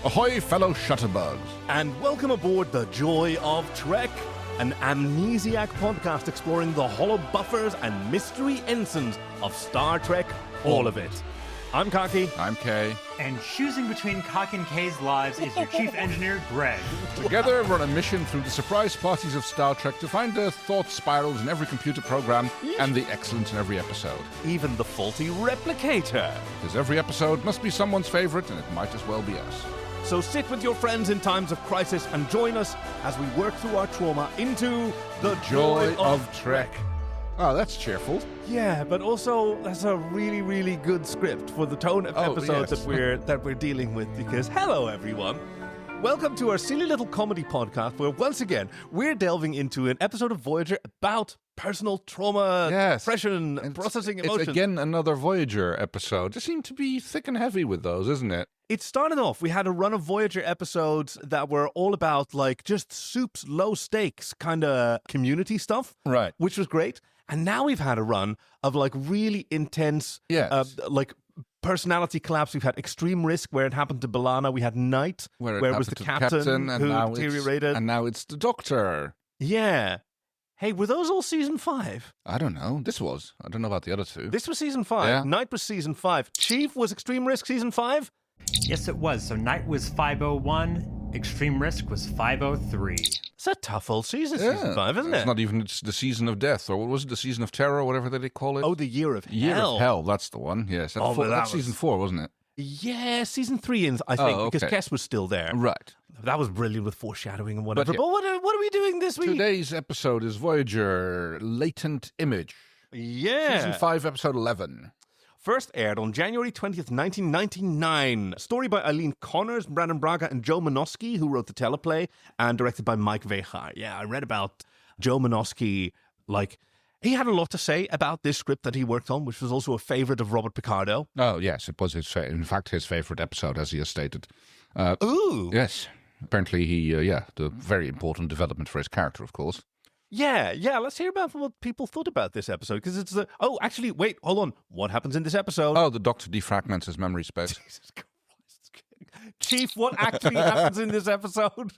Ahoy, fellow shutterbugs. And welcome aboard the Joy of Trek, an amnesiac podcast exploring the hollow buffers and mystery ensigns of Star Trek, all of it. I'm Kaki. I'm Kay. And choosing between Kaki and Kay's lives is your chief engineer, Greg. Together, we're on a mission through the surprise parties of Star Trek to find the thought spirals in every computer program and the excellence in every episode. Even the faulty replicator. Because every episode must be someone's favorite, and it might as well be us. So sit with your friends in times of crisis and join us as we work through our trauma into the Joy of Trek. Oh, that's cheerful. Yeah, but also that's a really, really good script for the tone of episodes that we're dealing with. Because hello, everyone. Welcome to our silly little comedy podcast, where once again we're delving into an episode of Voyager about personal trauma, depression, and processing emotions. It's again another Voyager episode. They seem to be thick and heavy with those, isn't it? It started off, we had a run of Voyager episodes that were all about like just soups, low stakes kind of community stuff, right? Which was great. And now we've had a run of like really intense, like personality collapse. We've had Extreme Risk, where it happened to B'Elanna. We had Night, where it was the captain and who now deteriorated. And now it's the Doctor. Yeah. Hey, were those all season 5? I don't know. This was. I don't know about the other two. This was season 5. Yeah. Night was season 5. Chief was Extreme Risk season 5? Yes, it was. So Night was 501, Extreme Risk was 503. It's a tough old season, season 5, isn't it? It's not even the season of death, or what was it, the season of terror, whatever they call it? Oh, the Year of Hell. Year of Hell, that's the one, yes. That's season 4, wasn't it? Yeah, season 3, I think, because Kes was still there. Right. That was brilliant with foreshadowing and whatever. But what are we doing this week? Today's episode is Voyager Latent Image. Yeah. Season 5, episode 11. First aired on January 20th, 1999. Story by Eileen Connors, Brannon, Braga, and Joe Menosky, who wrote the teleplay, and directed by Mike Vejar. Yeah, I read about Joe Menosky. Like, he had a lot to say about this script that he worked on, which was also a favorite of Robert Picardo. Oh, yes, it was in fact his favorite episode, as he has stated. Ooh. Yes. Apparently the very important development for his character, of course. Yeah, let's hear about what people thought about this episode, because it's the... Oh, actually, wait, hold on. What happens in this episode? Oh, the Doctor defragments his memory space. Jesus Christ. Chief, what actually happens in this episode?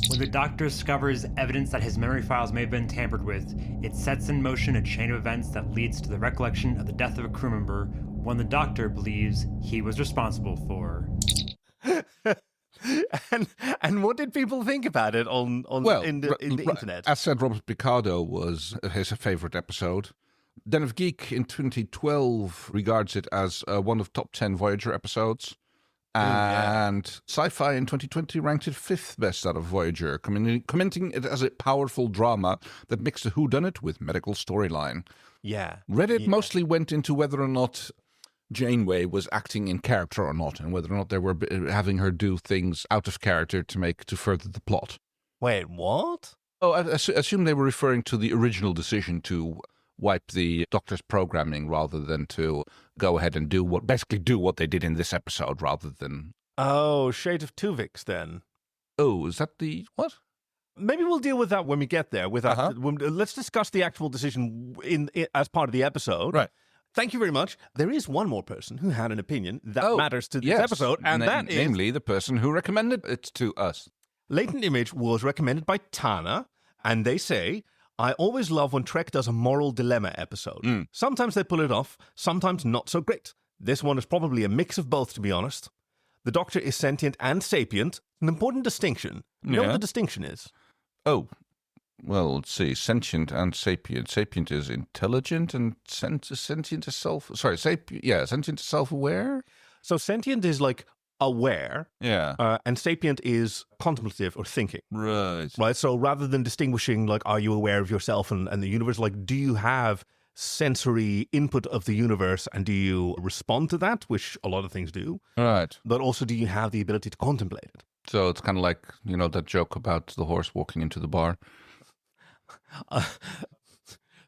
When the Doctor discovers evidence that his memory files may have been tampered with, it sets in motion a chain of events that leads to the recollection of the death of a crew member, one the Doctor believes he was responsible for. And what did people think about it in the internet? As said, Robert Picardo was his favorite episode. Den of Geek in 2012 regards it as one of top 10 Voyager episodes. And Sci-Fi in 2020 ranked it 5th best out of Voyager, commenting it as a powerful drama that mixed a whodunit with medical storyline. Yeah. Reddit mostly went into whether or not Janeway was acting in character or not, and whether or not they were having her do things out of character to further the plot. Wait, what? Oh, I assume they were referring to the original decision to wipe the Doctor's programming rather than to go ahead and do what they did in this episode rather than... Oh, Shade of Tuvix then. Oh, is that the... what? Maybe we'll deal with that when we get there. Let's discuss the actual decision as part of the episode. Right. Thank you very much. There is one more person who had an opinion that matters to this episode, and that is... namely, the person who recommended it to us. Latent Image was recommended by Tana, and they say, I always love when Trek does a moral dilemma episode. Sometimes they pull it off, sometimes not so great. This one is probably a mix of both, to be honest. The Doctor is sentient and sapient, an important distinction. You know what the distinction is? Oh, well, let's see. Sentient and sapient. Sapient is intelligent and sentient is sentient is self-aware? So sentient is like aware. Yeah. And sapient is contemplative or thinking. Right. Right. So rather than distinguishing, like, are you aware of yourself and the universe? Like, do you have sensory input of the universe and do you respond to that, which a lot of things do? Right. But also, do you have the ability to contemplate it? So it's kind of like, that joke about the horse walking into the bar.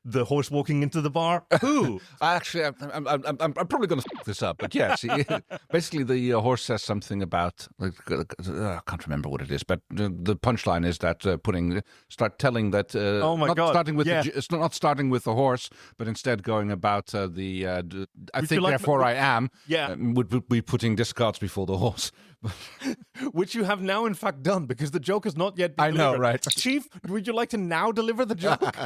the horse walking into the bar? Who? Actually, I'm probably going to f this up, but yes. Basically, the horse says something about, I can't remember what it is, but the punchline is that start telling that, Oh my God. it's not starting with the horse, but instead going about I think, therefore I am, would be putting discards before the horse. Which you have now, in fact, done, because the joke has not yet been I know, delivered. right? Chief, would you like to now deliver the joke?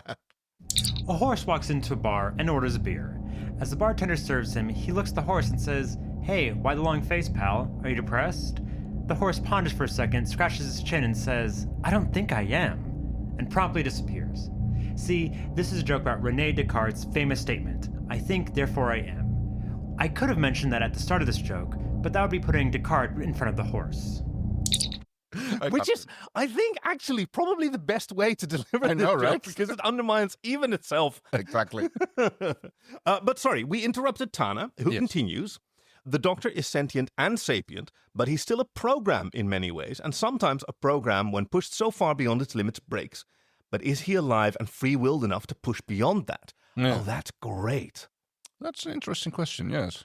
A horse walks into a bar and orders a beer. As the bartender serves him, he looks at the horse and says, "Hey, why the long face, pal? Are you depressed?" The horse ponders for a second, scratches his chin, and says, "I don't think I am," and promptly disappears. See, this is a joke about René Descartes' famous statement, "I think, therefore I am." I could have mentioned that at the start of this joke, but that would be putting Descartes in front of the horse. Which is, I think, actually probably the best way to deliver this joke, right? because it undermines even itself. Exactly. But sorry, we interrupted Tana, who continues. The Doctor is sentient and sapient, but he's still a program in many ways, and sometimes a program, when pushed so far beyond its limits, breaks. But is he alive and free-willed enough to push beyond that? Yeah. Oh, that's great. That's an interesting question, yes.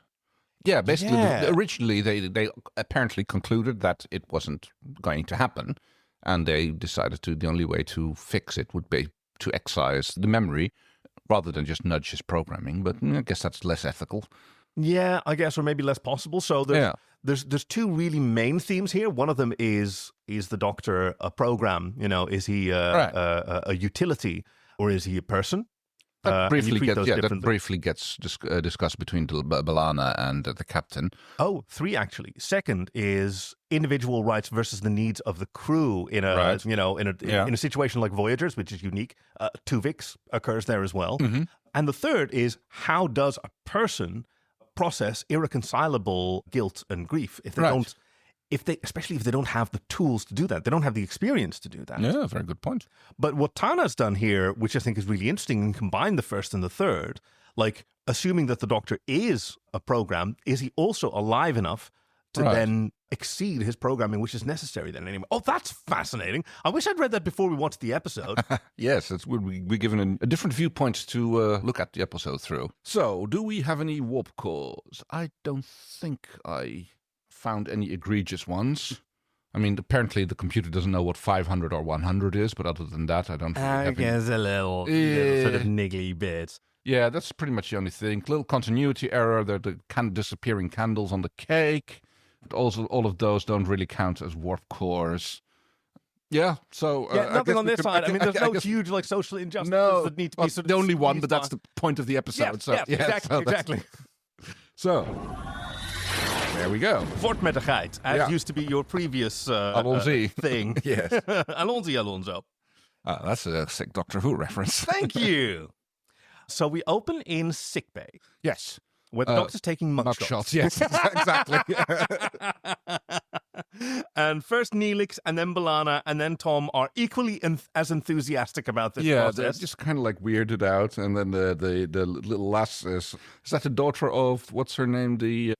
Yeah, basically, originally they apparently concluded that it wasn't going to happen, and they decided the only way to fix it would be to excise the memory rather than just nudge his programming. But I guess that's less ethical. Yeah, I guess, or maybe less possible. So there's two really main themes here. One of them is the Doctor a program? You know, is he a utility, or is he a person? That briefly gets discussed between B'Elanna and the captain. Oh, three actually. Second is individual rights versus the needs of the crew in a in a situation like Voyager's, which is unique. Tuvix occurs there as well. Mm-hmm. And the third is, how does a person process irreconcilable guilt and grief if they don't? Especially if they don't have the tools to do that. They don't have the experience to do that. Yeah, very good point. But what Tana's done here, which I think is really interesting, and combine the first and the third, like assuming that the Doctor is a program, is he also alive enough to then exceed his programming, which is necessary then anyway? Oh, that's fascinating. I wish I'd read that before we watched the episode. Yes, we're given a different viewpoint to look at the episode through. So, do we have any warp cores? I don't think I found any egregious ones. I mean, apparently the computer doesn't know what 500 or 100 is, but other than that, I don't think I guess a little sort of niggly bits. Yeah, that's pretty much the only thing. Little continuity error, the disappearing candles on the cake. But also, all of those don't really count as warp cores. Yeah, so nothing on this side. I mean, there's no huge like social injustices that need to be sort of the only one, but that's the point of the episode. Exactly. So there we go. Voortmettigheid, as used to be your previous thing. Yes. Allons-y, Alonso. That's a sick Doctor Who reference. Thank you. So we open in sickbay. Yes. Where the Doctor's taking mug shots. Yes, exactly. And first Neelix, and then B'Elanna, and then Tom are equally as enthusiastic about this process. They're just kind of like weirded out. And then the little lass is that the daughter of, what's her name, the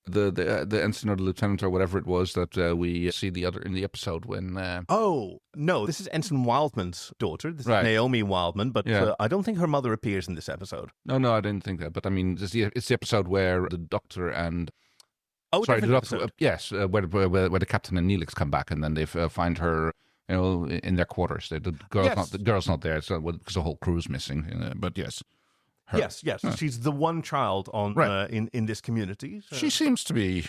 ensign or the lieutenant or whatever it was that we see in the episode when... Oh, no, this is Ensign Wildman's daughter. This is Naomi Wildman, but I don't think her mother appears in this episode. No, I didn't think that. But I mean, it's the episode where the Doctor and... Oh, sorry, the Doctor. Yes, where the captain and Neelix come back, and then they find her, in their quarters. The girl's not there, so because the whole crew's missing. But yes. Her. Yes. She's the one child on in this community. So. She seems to be,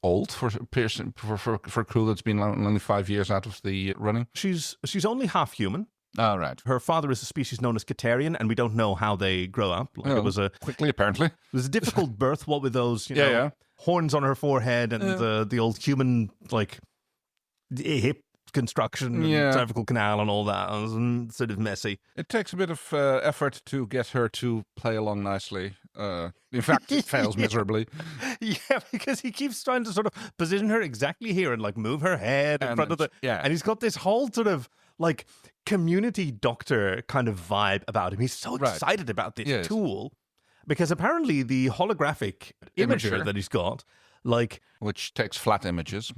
old for a crew that's been only 5 years out of the running. She's only half human. Oh, right. Her father is a species known as Catarian, and we don't know how they grow up. It was quickly, apparently. It was a difficult birth. What with those, horns on her forehead and the old human hip construction and cervical canal and all that. It was sort of messy. It takes a bit of effort to get her to play along nicely. In fact, it fails miserably. Yeah, because he keeps trying to sort of position her exactly here and move her head in front of the... Yeah. And he's got this whole sort of community doctor kind of vibe about him. He's so excited about this tool because apparently the holographic imager that he's got, which takes flat images.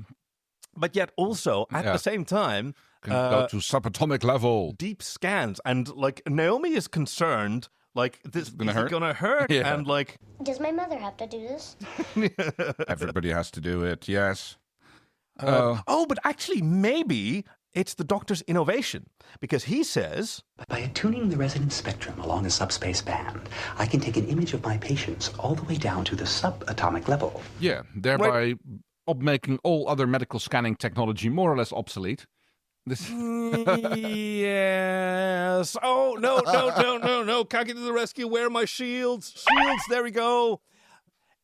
but yet also at the same time Can go to subatomic level. deep scans, and like Naomi is concerned, like this is gonna hurt, Yeah. and like Does my mother have to do this? Everybody has to do it, yes. but actually maybe it's the Doctor's innovation, because he says, By attuning the resonance spectrum along a subspace band, I can take an image of my patients all the way down to the subatomic level. Yeah, thereby making all other medical scanning technology more or less obsolete. This yes. Oh, no. Can't get to the rescue. Where are my shields? Shields, there we go.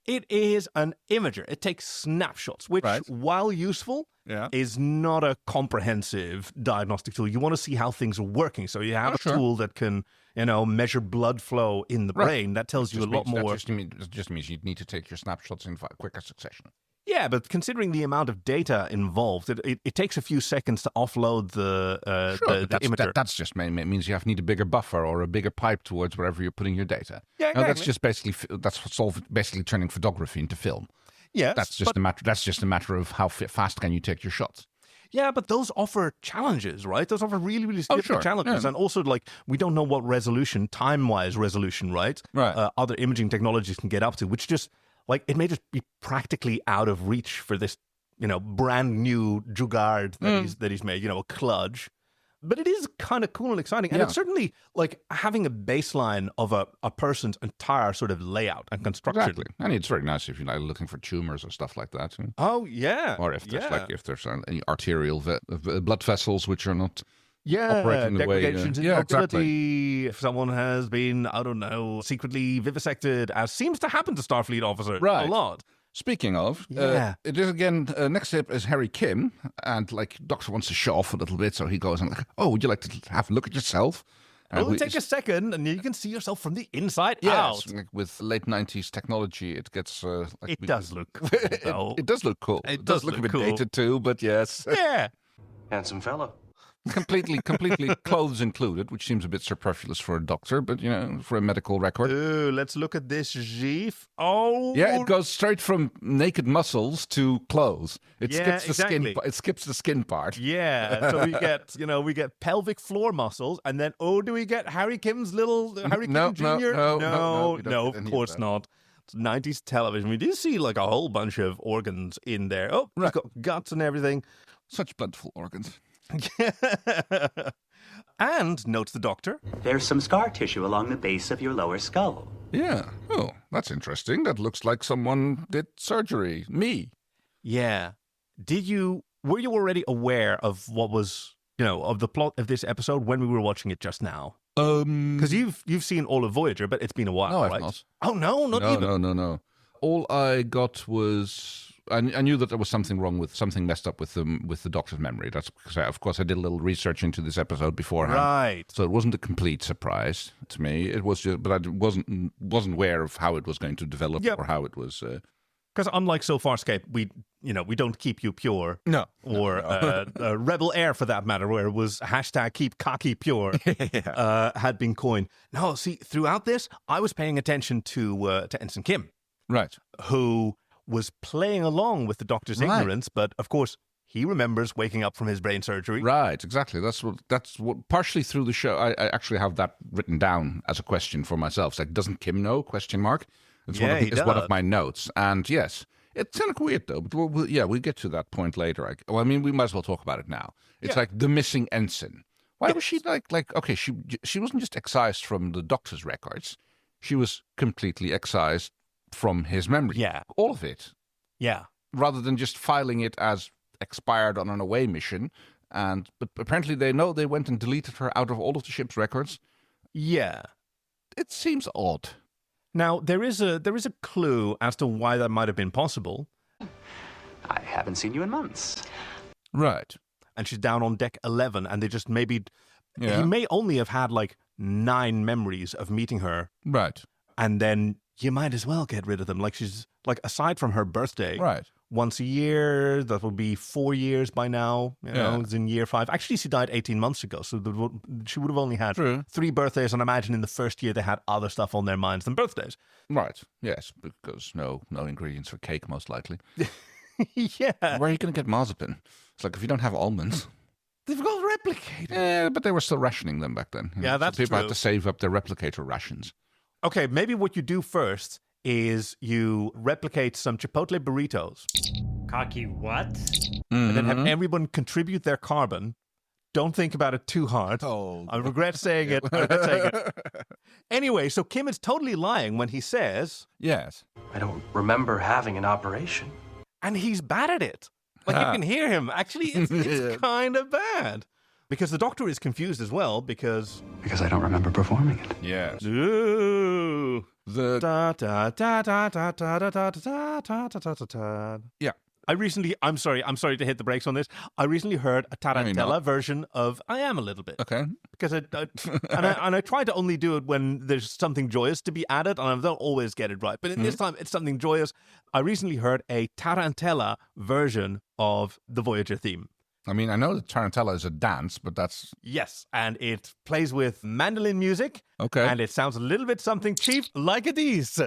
It is an imager. It takes snapshots, which, while useful, is not a comprehensive diagnostic tool. You want to see how things are working. So you have a tool that can, measure blood flow in the brain. That tells you a lot more. That just means you need to take your snapshots in quicker succession. Yeah, but considering the amount of data involved, it takes a few seconds to offload the imager. That's just means you need a bigger buffer or a bigger pipe towards wherever you're putting your data. Yeah, exactly. That's just basically turning photography into film. Yes, that's just a matter of how fast can you take your shots. Yeah, but those offer challenges, right? Those offer really, really significant challenges. Yeah. And also, like, we don't know what resolution, time-wise resolution, right? Other imaging technologies can get up to, which just, like, it may just be practically out of reach for this, brand new jugaad that he's made, a kludge. But it is kind of cool and exciting. And it's certainly, like, having a baseline of a person's entire sort of layout and construction. Exactly. And it's very nice if you're looking for tumors or stuff like that. Oh, yeah. Or if there's any arterial blood vessels which are not operating the way... Exactly. If someone has been, I don't know, secretly vivisected, as seems to happen to Starfleet officers a lot. Speaking of, it is again, next step is Harry Kim, and like Doctor wants to show off a little bit, so he goes and like, would you like to have a look at yourself? It'll take a second, and you can see yourself from the inside out. Like with late 90s technology, it gets... it does look cool, it does look cool. It does look a bit dated too, but yes. Yeah. Handsome fellow. completely clothes included, which seems a bit superfluous for a doctor, but for a medical record. Ooh, let's look at this Jeef. Oh, yeah, it goes straight from naked muscles to clothes. It skips the skin. It skips the skin part. Yeah, so we get pelvic floor muscles, and then do we get Harry Kim's little Harry Kim Jr.? No, of course not. It's 90s television. We do see like a whole bunch of organs in there. Oh, he's got guts and everything. Such plentiful organs. And, notes the Doctor, there's some scar tissue along the base of your lower skull. Yeah. Oh, that's interesting. That looks like someone did surgery. Me. Yeah. Were you already aware of what was, of the plot of this episode when we were watching it just now? Because you've seen all of Voyager, but it's been a while, right? I've not. Oh, no, not even. No. All I got was... I knew that there was something messed up with the Doctor's memory. That's because, of course, I did a little research into this episode beforehand. Right. So it wasn't a complete surprise to me. It was just, but I wasn't aware of how it was going to develop or how it was. Because unlike So Farscape, we don't keep you pure. No. Or Rebel Air, for that matter, where it was hashtag keep cocky pure had been coined. No, see, throughout this, I was paying attention to Ensign Kim. Right. Who was playing along with the Doctor's ignorance, but of course he remembers waking up from his brain surgery. Right, exactly. That's what partially through the show. I actually have that written down as a question for myself. It's like, doesn't Kim know? Question mark. It's one of my notes. And yes, it's kind of weird though. But we'll get to that point later. We might as well talk about it now. It's like the missing ensign. Why was she like? Okay, she wasn't just excised from the Doctor's records. She was completely excised from his memory. Yeah. All of it. Yeah. Rather than just filing it as expired on an away mission. But apparently they went and deleted her out of all of the ship's records. Yeah. It seems odd. Now, there is a clue as to why that might have been possible. I haven't seen you in months. Right. And she's down on deck 11, and they just maybe... Yeah. He may only have had, 9 memories of meeting her. Right. And then... you might as well get rid of them. Like, she's, aside from her birthday, once a year, that will be 4 years by now. It's in year 5. Actually, she died 18 months ago, so she would have only had 3 birthdays, and I imagine in the first year they had other stuff on their minds than birthdays. Right, yes, because no ingredients for cake, most likely. Yeah. Where are you going to get marzipan? It's like if you don't have almonds. They've got replicated. Yeah, but they were still rationing them back then. Yeah, that's so people true. had to save up their replicator rations. Okay, maybe what you do first is you replicate some Chipotle burritos Cocky what? and then have everyone contribute their carbon. Don't think about it too hard. Oh. I regret saying it. I regret saying it. Anyway, so Kim is totally lying when he says, Yes. I don't remember having an operation. and he's bad at it. Like you can hear him. Actually, it's kind of bad. Because the doctor is confused as well because... Because I don't remember performing it. Yes. Ooh. The Da, da, da, da, da, da, da, da, da, da, da, da, da. yeah. I'm sorry to hit the brakes on this. I recently heard a Tarantella version of I Am a Little Bit. Okay. Because I try to only do it when there's something joyous to be added, and I don't always get it right. But in this time, it's something joyous. I recently heard a Tarantella version of the Voyager theme. I mean, I know that Tarantella is a dance, but that's... Yes, and it plays with mandolin music. Okay. And it sounds a little bit something, Chief, like it is.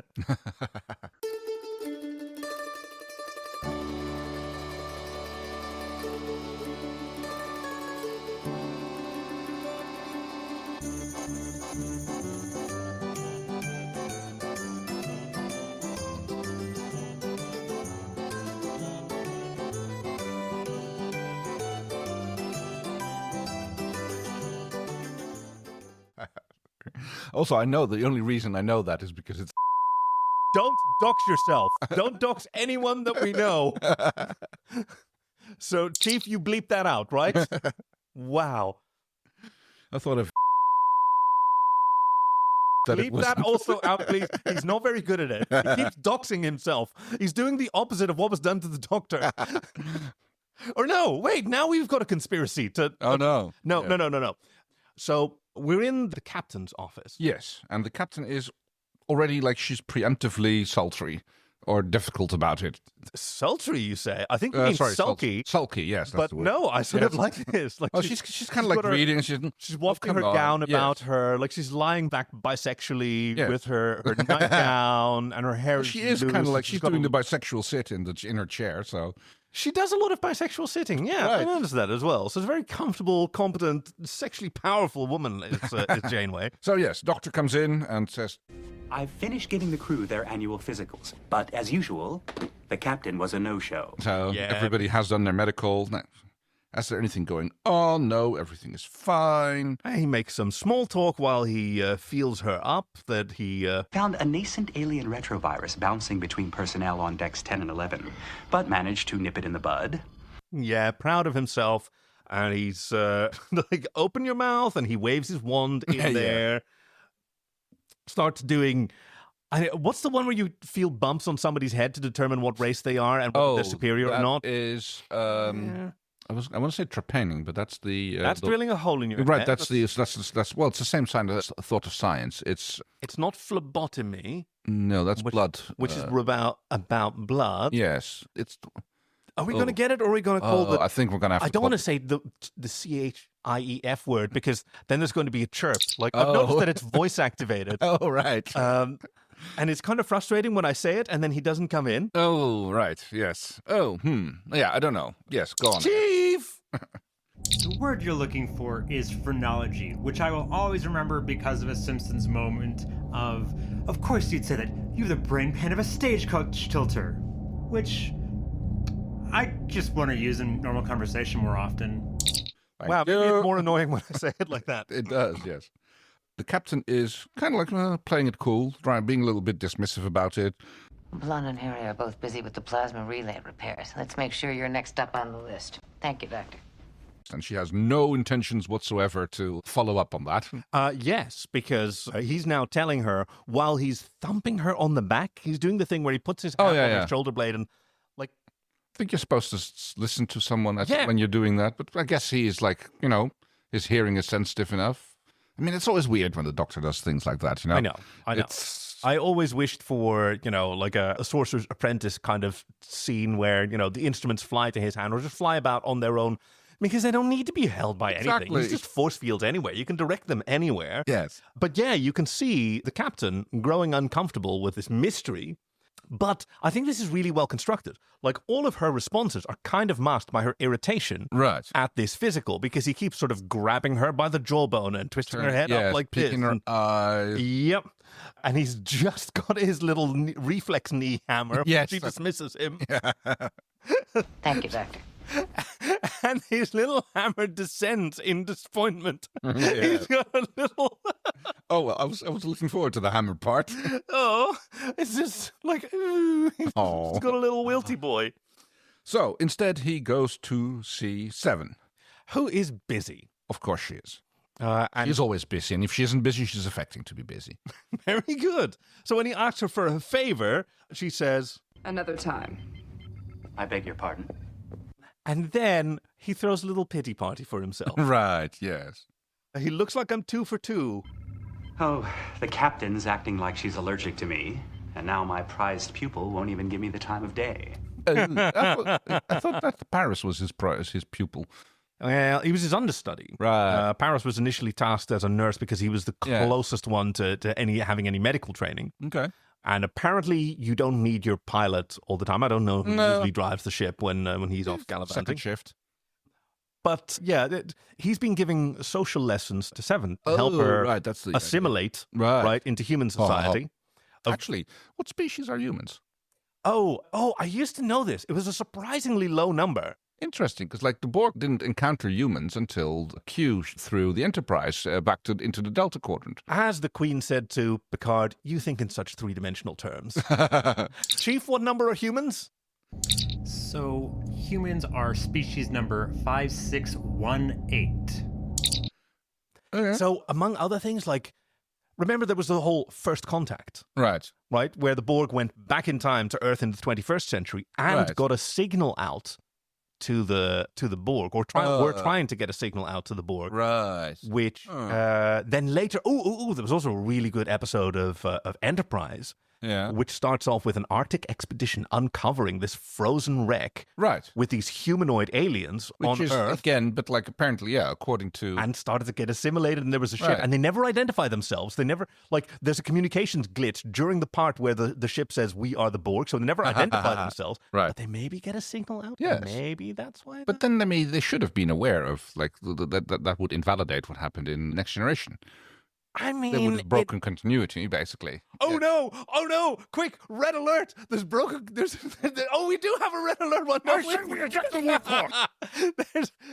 Also, I know the only reason I know that is because it's... Don't dox yourself. Don't dox anyone that we know. So, Chief, you bleep that out, right? Wow. I thought of... that it Bleep was... that also out, please. He's not very good at it. He keeps doxing himself. He's doing the opposite of what was done to the doctor. Or no, wait, now we've got a conspiracy to... Oh, no. No, Yeah. no. So, we're in the captain's office. Yes, and the captain is already like she's preemptively sultry or difficult about it. Sultry, you say? I think you mean sulky. Sulky, yes. That's But the word. no, I sort of Yes. like this. Like Oh, she's kind of like got her- reading. She's wafting come her on. gown about Yes. her, like she's lying back bisexually Yes. with her nightgown and her hair. She is kind of like she's doing the bisexual sit in her chair. So She does a lot of bisexual sitting. Yeah, I Right. noticed that as well. So it's a very comfortable, competent, sexually powerful woman. Is Janeway. yes, doctor comes in and says, I've finished giving the crew their annual physicals, but as usual, the captain was a no-show. so Yeah. everybody has done their medical. Now, is there anything going on? No, everything is fine. He makes some small talk while he feels her up. That he Found a nascent alien retrovirus bouncing between personnel on decks 10 and 11, but managed to nip it in the bud. proud of himself, and he's like, open your mouth, and he waves his wand in Yeah. there. Starts doing. What's the one where you feel bumps on somebody's head to determine what race they are and whether they're superior or that not? is I want to say trepanning, but that's the That's drilling a hole in your right. head. That's well, it's the same sign as thought of science. It's not phlebotomy, no, that's blood, which is about blood. yes, it's. Are we going to get it, or are we going to call the? I think we're going to have. I to don't call want to say the CHIEF word because then there's going to be a chirp. Like I've noticed that it's voice activated. Oh right. And it's kind of frustrating when I say it and then he doesn't come in. Oh right. Yes. Oh yeah. I don't know. Yes. Go on. Chief! The word you're looking for is phrenology, which I will always remember because of a Simpsons moment of course you'd say that you have the brain pan of a stagecoach tilter, which I just want to use in normal conversation more often. Wow, maybe it's more annoying when I say it like that. It does. Yes. The captain is kind of like playing it cool, being a little bit dismissive about it. Blonde and Harry are both busy with the plasma relay repairs. Let's make sure you're next up on the list. Thank you, Doctor. And she has no intentions whatsoever to follow up on that. Yes, because he's now telling her while he's thumping her on the back, he's doing the thing where he puts his hand on her shoulder blade and like. I think you're supposed to listen to someone Yeah. when you're doing that, but I guess he's like, his hearing is sensitive enough. I mean, it's always weird when the doctor does things like that, I know. I always wished for, like a Sorcerer's Apprentice kind of scene where, the instruments fly to his hand or just fly about on their own because they don't need to be held by anything. Exactly. It's just force fields anywhere. You can direct them anywhere. Yes. But yeah, you can see the captain growing uncomfortable with this mystery. But I think this is really well constructed. Like, all of her responses are kind of masked by her irritation at this physical, because he keeps sort of grabbing her by the jawbone and twisting her head up like this. Her eyes. Yep. And he's just got his little reflex knee hammer. Yes. She dismisses him. Thank you, Doctor. And his little hammer descends in disappointment. He's got a little... Oh, well, I was looking forward to the hammer part. Oh, it's just like, ooh, he's got a little wilty boy. So, instead, he goes to see Seven. Who is busy. Of course she is. And she's always busy, and if she isn't busy, she's affecting to be busy. Very good. So when he asks her for a favor, she says... Another time. I beg your pardon? And then he throws a little pity party for himself. Right, yes. He looks like I'm 2 for 2. Oh, the captain's acting like she's allergic to me, and now my prized pupil won't even give me the time of day. I thought that Paris was his pupil. Well, he was his understudy. Right. Paris was initially tasked as a nurse because he was the closest one to having any medical training. Okay. And apparently you don't need your pilot all the time. I don't know who usually drives the ship when he's off gallivanting. Second shift. But yeah, he's been giving social lessons to Seven to help her assimilate into human society. Actually, what species are humans? Oh, I used to know this. It was a surprisingly low number. Interesting, because like the Borg didn't encounter humans until Q threw the Enterprise back into the Delta Quadrant. As the Queen said to Picard, you think in such three-dimensional terms. Chief, what number are humans? So humans are species number 5618. Okay. So among other things, like, remember there was the whole First Contact. Right, where the Borg went back in time to Earth in the 21st century and got a signal out to the Borg, or were trying to get a signal out to the Borg. Right. Which then later, there was also a really good episode of Enterprise. Yeah. Which starts off with an Arctic expedition uncovering this frozen wreck. Right. With these humanoid aliens on Earth. Again, but like apparently, according to... And started to get assimilated, and there was a ship. And they never identify themselves. They never, there's a communications glitch during the part where the ship says, we are the Borg, so they never identify themselves. Right. But they maybe get a signal out. Yes. Maybe that's why. But then, they should have been aware of, that would invalidate what happened in Next Generation. I mean, they would have broken continuity, basically. Oh no! Quick, red alert! We do have a red alert one.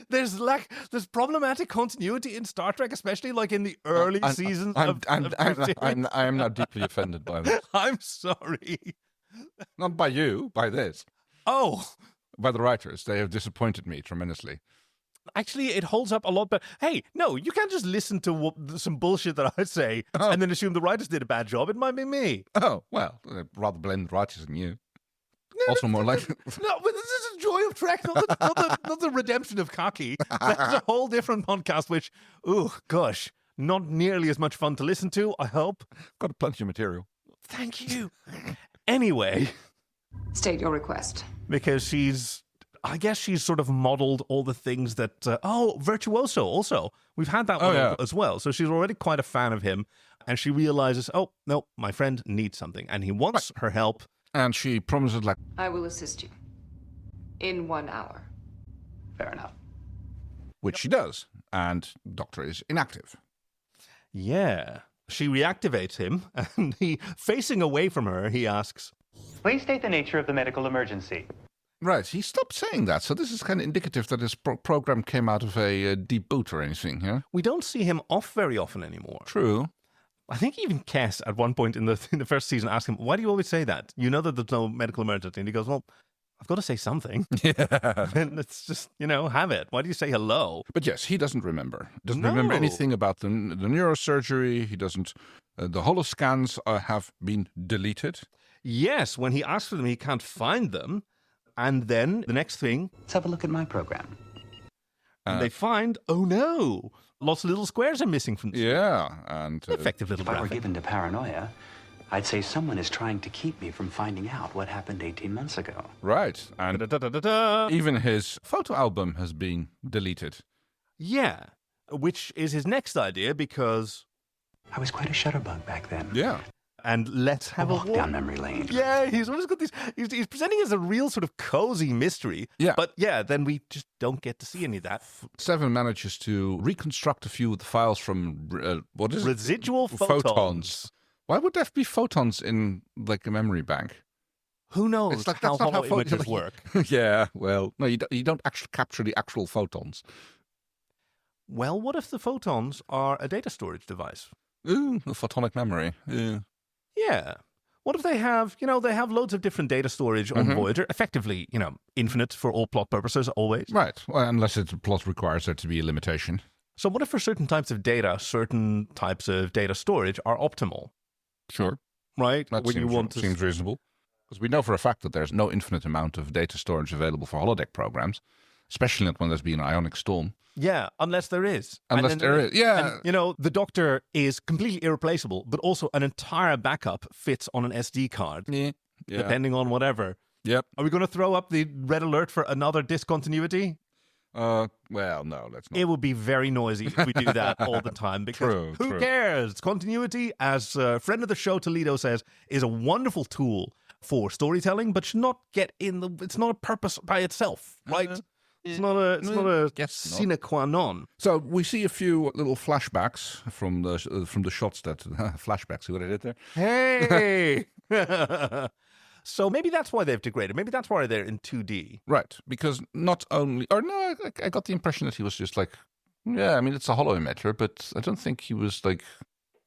There's problematic continuity in Star Trek, especially like in the early seasons. I am now deeply offended by this. I'm sorry. Not by you, by this. Oh. By the writers. They have disappointed me tremendously. Actually, it holds up a lot better. Hey, no, you can't just listen to some bullshit that I say and then assume the writers did a bad job. It might be me. Oh, well, rather blame the writers than you. Also more likely. No, but this is the joy of Trek, not the redemption of Kaki. That's a whole different podcast, which, not nearly as much fun to listen to, I hope. Got plenty of material. Thank you. Anyway. State your request. Because I guess she's sort of modeled all the things that... Virtuoso also. We've had that one as well. So she's already quite a fan of him. And she realizes, no, my friend needs something. And he wants her help. And she promises I will assist you. In 1 hour. Fair enough. Which she does. And Doctor is inactive. Yeah. She reactivates him. And facing away from her, he asks... Please state the nature of the medical emergency. Right, he stopped saying that, so this is kind of indicative that his program came out of a deep boot or anything, yeah? We don't see him off very often anymore. True. I think even Kes, at one point in the first season, asked him, why do you always say that? You know that there's no medical emergency. And he goes, well, I've got to say something. Yeah. And it's just, have it. Why do you say hello? But yes, he doesn't remember. Doesn't remember anything about the neurosurgery. He doesn't... the holoscans have been deleted. Yes, when he asks for them, he can't find them. And then the next thing... Let's have a look at my program. And they find, lots of little squares are missing from this. Yeah, and... effective little graphic. If I were given to paranoia, I'd say someone is trying to keep me from finding out what happened 18 months ago. Right, and even his photo album has been deleted. Yeah, which is his next idea because... I was quite a shutterbug back then. Yeah. and let's have a walk down memory lane. Yeah, he's always got these. He's presenting as a real sort of cozy mystery. Yeah. But yeah, then we just don't get to see any of that. 7 manages to reconstruct a few of the files from, what is Residual it? photons. Why would there be photons in, like, a memory bank? Who knows It's like, how that's not how hollow images photos work? Yeah, well, no, you don't actually capture the actual photons. Well, what if the photons are a data storage device? Ooh, a photonic memory. Yeah. Yeah. What if they have, they have loads of different data storage on Voyager, effectively, infinite for all plot purposes, always. Right. Well, unless the plot requires there to be a limitation. So what if for certain types of data, certain types of data storage are optimal? Sure. Right? That seems reasonable. Because we know for a fact that there's no infinite amount of data storage available for holodeck programs, especially not when there's been an ionic storm. Yeah, unless there is. Yeah. And, the Doctor is completely irreplaceable, but also an entire backup fits on an SD card, depending on whatever. Yep. Are we going to throw up the red alert for another discontinuity? Well, no, let's not. It would be very noisy if we do that all the time, because who cares? Continuity, as a friend of the show Toledo says, is a wonderful tool for storytelling, but should not get it's not a purpose by itself, right? It's not a sine qua non. So we see a few little flashbacks from the shots that flashbacks. See what I did there? Hey. So maybe that's why they've degraded. Maybe that's why they're in 2D. Right, because I got the impression that he was just like, yeah, I mean, it's a hollow emitter, but I don't think he was like,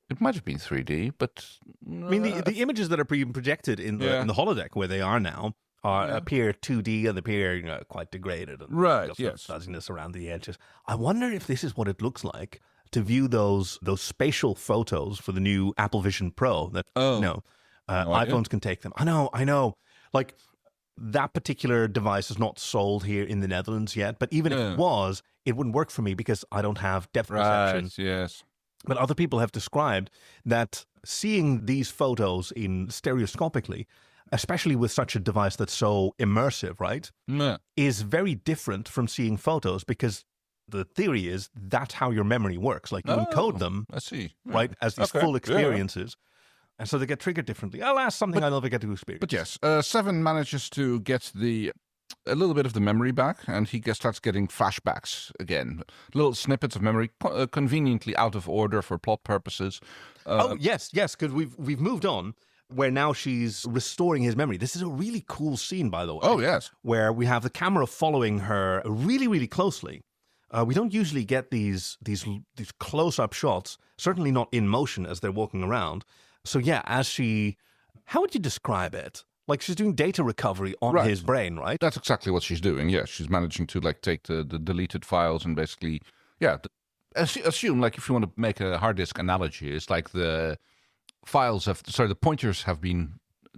it might have been 3D, but... I mean, the images that are being projected in the holodeck where they are now appear 2D and appear quite degraded. And right, yes. Fuzziness around the edges. I wonder if this is what it looks like to view those spatial photos for the new Apple Vision Pro that, iPhones can take them. I know. Like, that particular device is not sold here in the Netherlands yet, but even if it was, it wouldn't work for me because I don't have depth perception. Yes. But other people have described that seeing these photos in stereoscopically, especially with such a device that's so immersive, right, is very different from seeing photos, because the theory is that's how your memory works. Like, you encode them, I see. right, as these full experiences. And so they get triggered differently. Alas, something I never get to experience. But yes, Seven manages to get a little bit of the memory back, and he starts getting flashbacks again. Little snippets of memory, conveniently out of order for plot purposes. Yes, because we've moved on, where now she's restoring his memory. This is a really cool scene, by the way. Oh, yes. Where we have the camera following her really, really closely. We don't usually get these close-up shots, certainly not in motion as they're walking around. So yeah, how would you describe it? Like, she's doing data recovery on his brain, right? That's exactly what she's doing, yes. She's managing to, like, take the deleted files and basically, assume, like, if you want to make a hard disk analogy, it's like the the pointers have been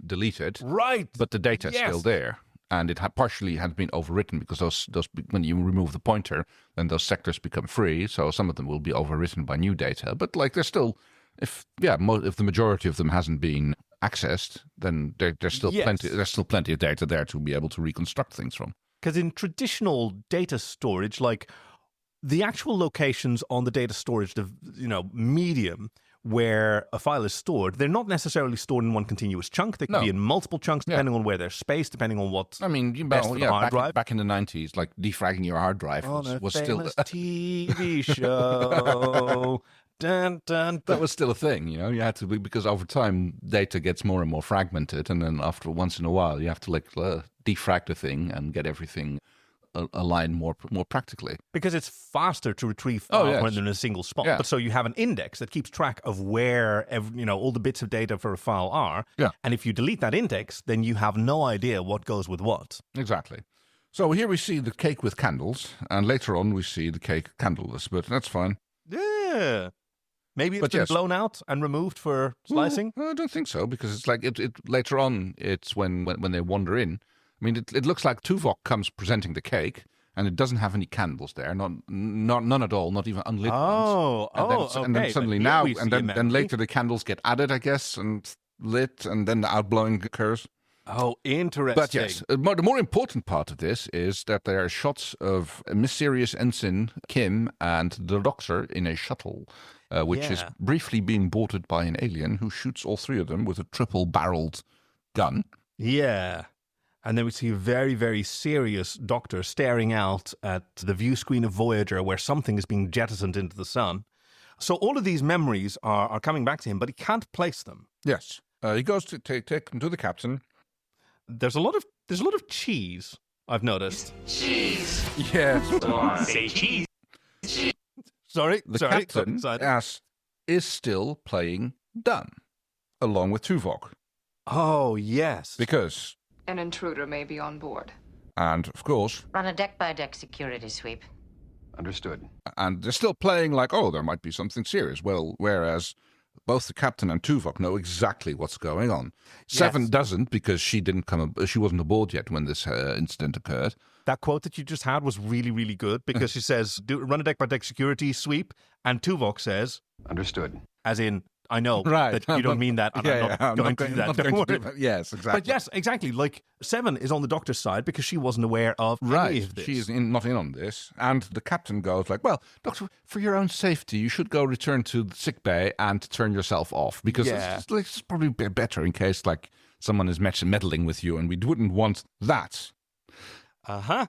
deleted. Right. But the data is still there. And it partially had been overwritten, because those when you remove the pointer, then those sectors become free. So some of them will be overwritten by new data. But, like, there's still... If the majority of them hasn't been accessed, then there's still plenty. There's still plenty of data there to be able to reconstruct things from. Because in traditional data storage, like, the actual locations on the data storage, medium where a file is stored, they're not necessarily stored in one continuous chunk. They can be in multiple chunks, depending on where they're spaced, depending on what. I mean, back in the 90s, like, defragging your hard drive was still a TV show. Dun, dun, dun. That was still a thing, you had to be, because over time data gets more and more fragmented, and then after once in a while you have to defrag the thing and get everything aligned more practically. Because it's faster to retrieve files when they're in a single spot. Yeah. But so you have an index that keeps track of where all the bits of data for a file are. Yeah. And if you delete that index, then you have no idea what goes with what. Exactly. So here we see the cake with candles, and later on we see the cake candleless, but that's fine. Yeah. Maybe it's been blown out and removed for slicing? Well, I don't think so, because it's like it later on, it's when they wander in. I mean, it looks like Tuvok comes presenting the cake, and it doesn't have any candles there, none at all, not even unlit ones. Okay. And then suddenly then later the candles get added, I guess, and lit, and then the outblowing occurs. Oh, interesting. But yes, the more important part of this is that there are shots of a mysterious ensign, Kim, and the Doctor in a shuttle. which is briefly being boarded by an alien who shoots all three of them with a triple-barreled gun. Yeah. And then we see a very, very serious doctor staring out at the view screen of Voyager where something is being jettisoned into the sun. So all of these memories are coming back to him, but he can't place them. Yes. He goes to take them to the captain. There's a lot of cheese, I've noticed. Cheese. Yes. Say cheese. Sorry. The captain is still playing dumb, along with Tuvok. Oh, yes. Because... An intruder may be on board. And, of course... Run a deck-by-deck security sweep. Understood. And they're still playing like, oh, there might be something serious. Well, whereas both the captain and Tuvok know exactly what's going on. Seven doesn't, because she wasn't aboard yet when this incident occurred. That quote that you just had was really, really good, because she says, run a deck-by-deck security sweep, and Tuvok says... Understood. As in... I know that you don't mean that, and I'm not going to do that. Don't worry. Yes, exactly. But yes, exactly. Like, Seven is on the doctor's side because she wasn't aware of any of this. She's not in on this. And the captain goes like, well, doctor, for your own safety, you should go return to the sick bay and turn yourself off. Because it's probably better in case like someone is meddling with you, and we wouldn't want that. Uh-huh.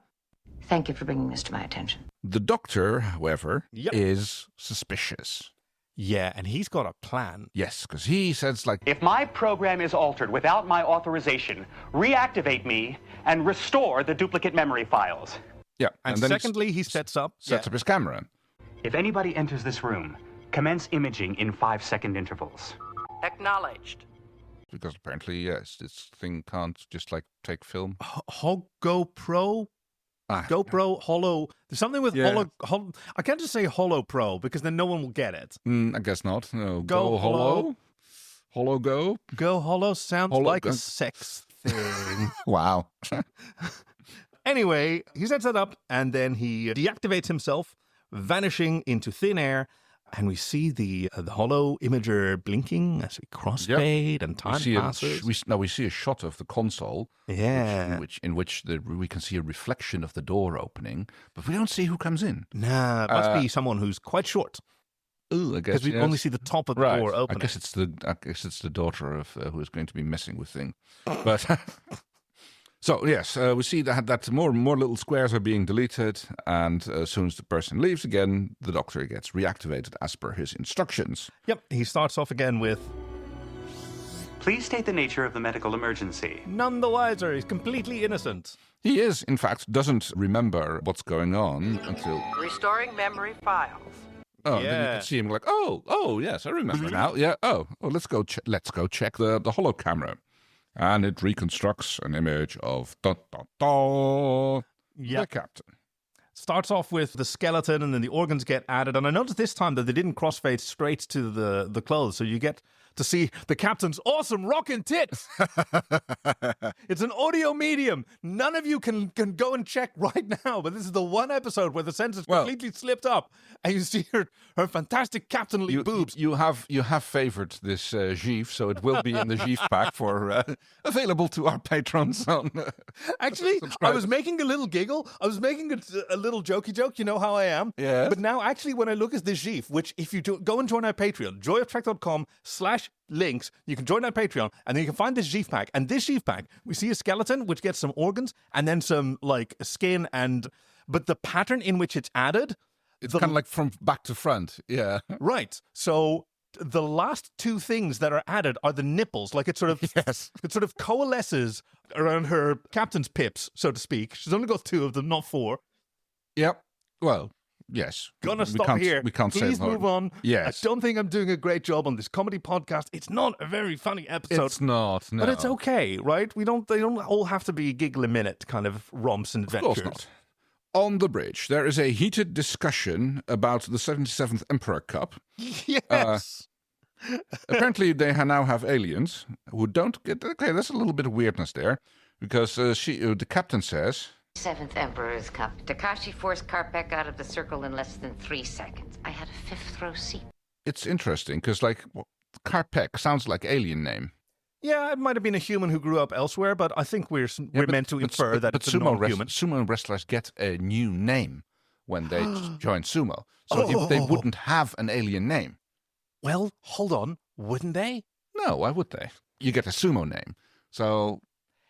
Thank you for bringing this to my attention. The doctor, however, is suspicious. Yeah, and he's got a plan. Yes, because he says like... If my program is altered without my authorization, reactivate me and restore the duplicate memory files. Yeah. And then secondly, he sets up his camera. If anybody enters this room, commence imaging in 5-second intervals. Acknowledged. Because apparently, yes, this thing can't just like take film. GoPro? GoPro, Holo. There's something with Holo. I can't just say Holo Pro because then no one will get it. I guess not. No. Go Holo. Holo Go. Go Holo sounds like a sex thing. Wow. Anyway, he sets that up and then he deactivates himself, vanishing into thin air. And we see the holo imager blinking as we crossfade and time passes. We see a shot of the console, in which we can see a reflection of the door opening, but we don't see who comes in. Nah, it must be someone who's quite short. Ooh, I guess because we only see the top of the door opening. I guess it's the daughter of who is going to be messing with things, but. So, yes, we see that more little squares are being deleted, and as soon as the person leaves again, the doctor gets reactivated as per his instructions. Yep, he starts off again with... Please state the nature of the medical emergency. None the wiser, he's completely innocent. He is, in fact, doesn't remember what's going on until... Restoring memory files. Oh, then you can see him like, oh, yes, I remember now. Yeah, let's go check the holo camera. And it reconstructs an image of the captain. Starts off with the skeleton and then the organs get added. And I noticed this time that they didn't crossfade straight to the clothes. So you get to see the captain's awesome rockin' tits. It's an audio medium. None of you can go and check right now. But this is the one episode where the sensors completely slipped up. And you see her fantastic captainly boobs. You have favored this GIF, so it will be in the GIF pack for available to our patrons. Actually, I was making a little giggle. I was making a little jokey joke. You know how I am. Yeah. But now, actually, when I look at this GIF, which if you go and join our Patreon, joyoftrek.com/links, you can join our Patreon, and then you can find this GIF pack. And this GIF pack, we see a skeleton which gets some organs and then some like skin but the pattern in which it's added. It's kind of like from back to front, yeah. Right. So the last two things that are added are the nipples. Like it sort of it sort of coalesces around her captain's pips, so to speak. She's only got 2 of them, not 4. Yep. Well, yes. Gonna stop here. We can't Please move on. Yes. I don't think I'm doing a great job on this comedy podcast. It's not a very funny episode. It's not, no. But it's okay, right? They don't all have to be giggle a minute kind of romps and adventures. Of course not. On the bridge, there is a heated discussion about the 77th Emperor Cup. Yes. Apparently, they now have aliens who don't get... Okay, there's a little bit of weirdness there, because the captain says... 7th Emperor's Cup. Takashi forced Karpek out of the circle in less than 3 seconds. I had a 5th row seat. It's interesting, because, Karpek sounds like alien name. Yeah, it might have been a human who grew up elsewhere, but I think we're meant to infer that it's a non-human. Sumo wrestlers get a new name when they join sumo. So they wouldn't have an alien name. Well, hold on. Wouldn't they? No, why would they? You get a sumo name. So...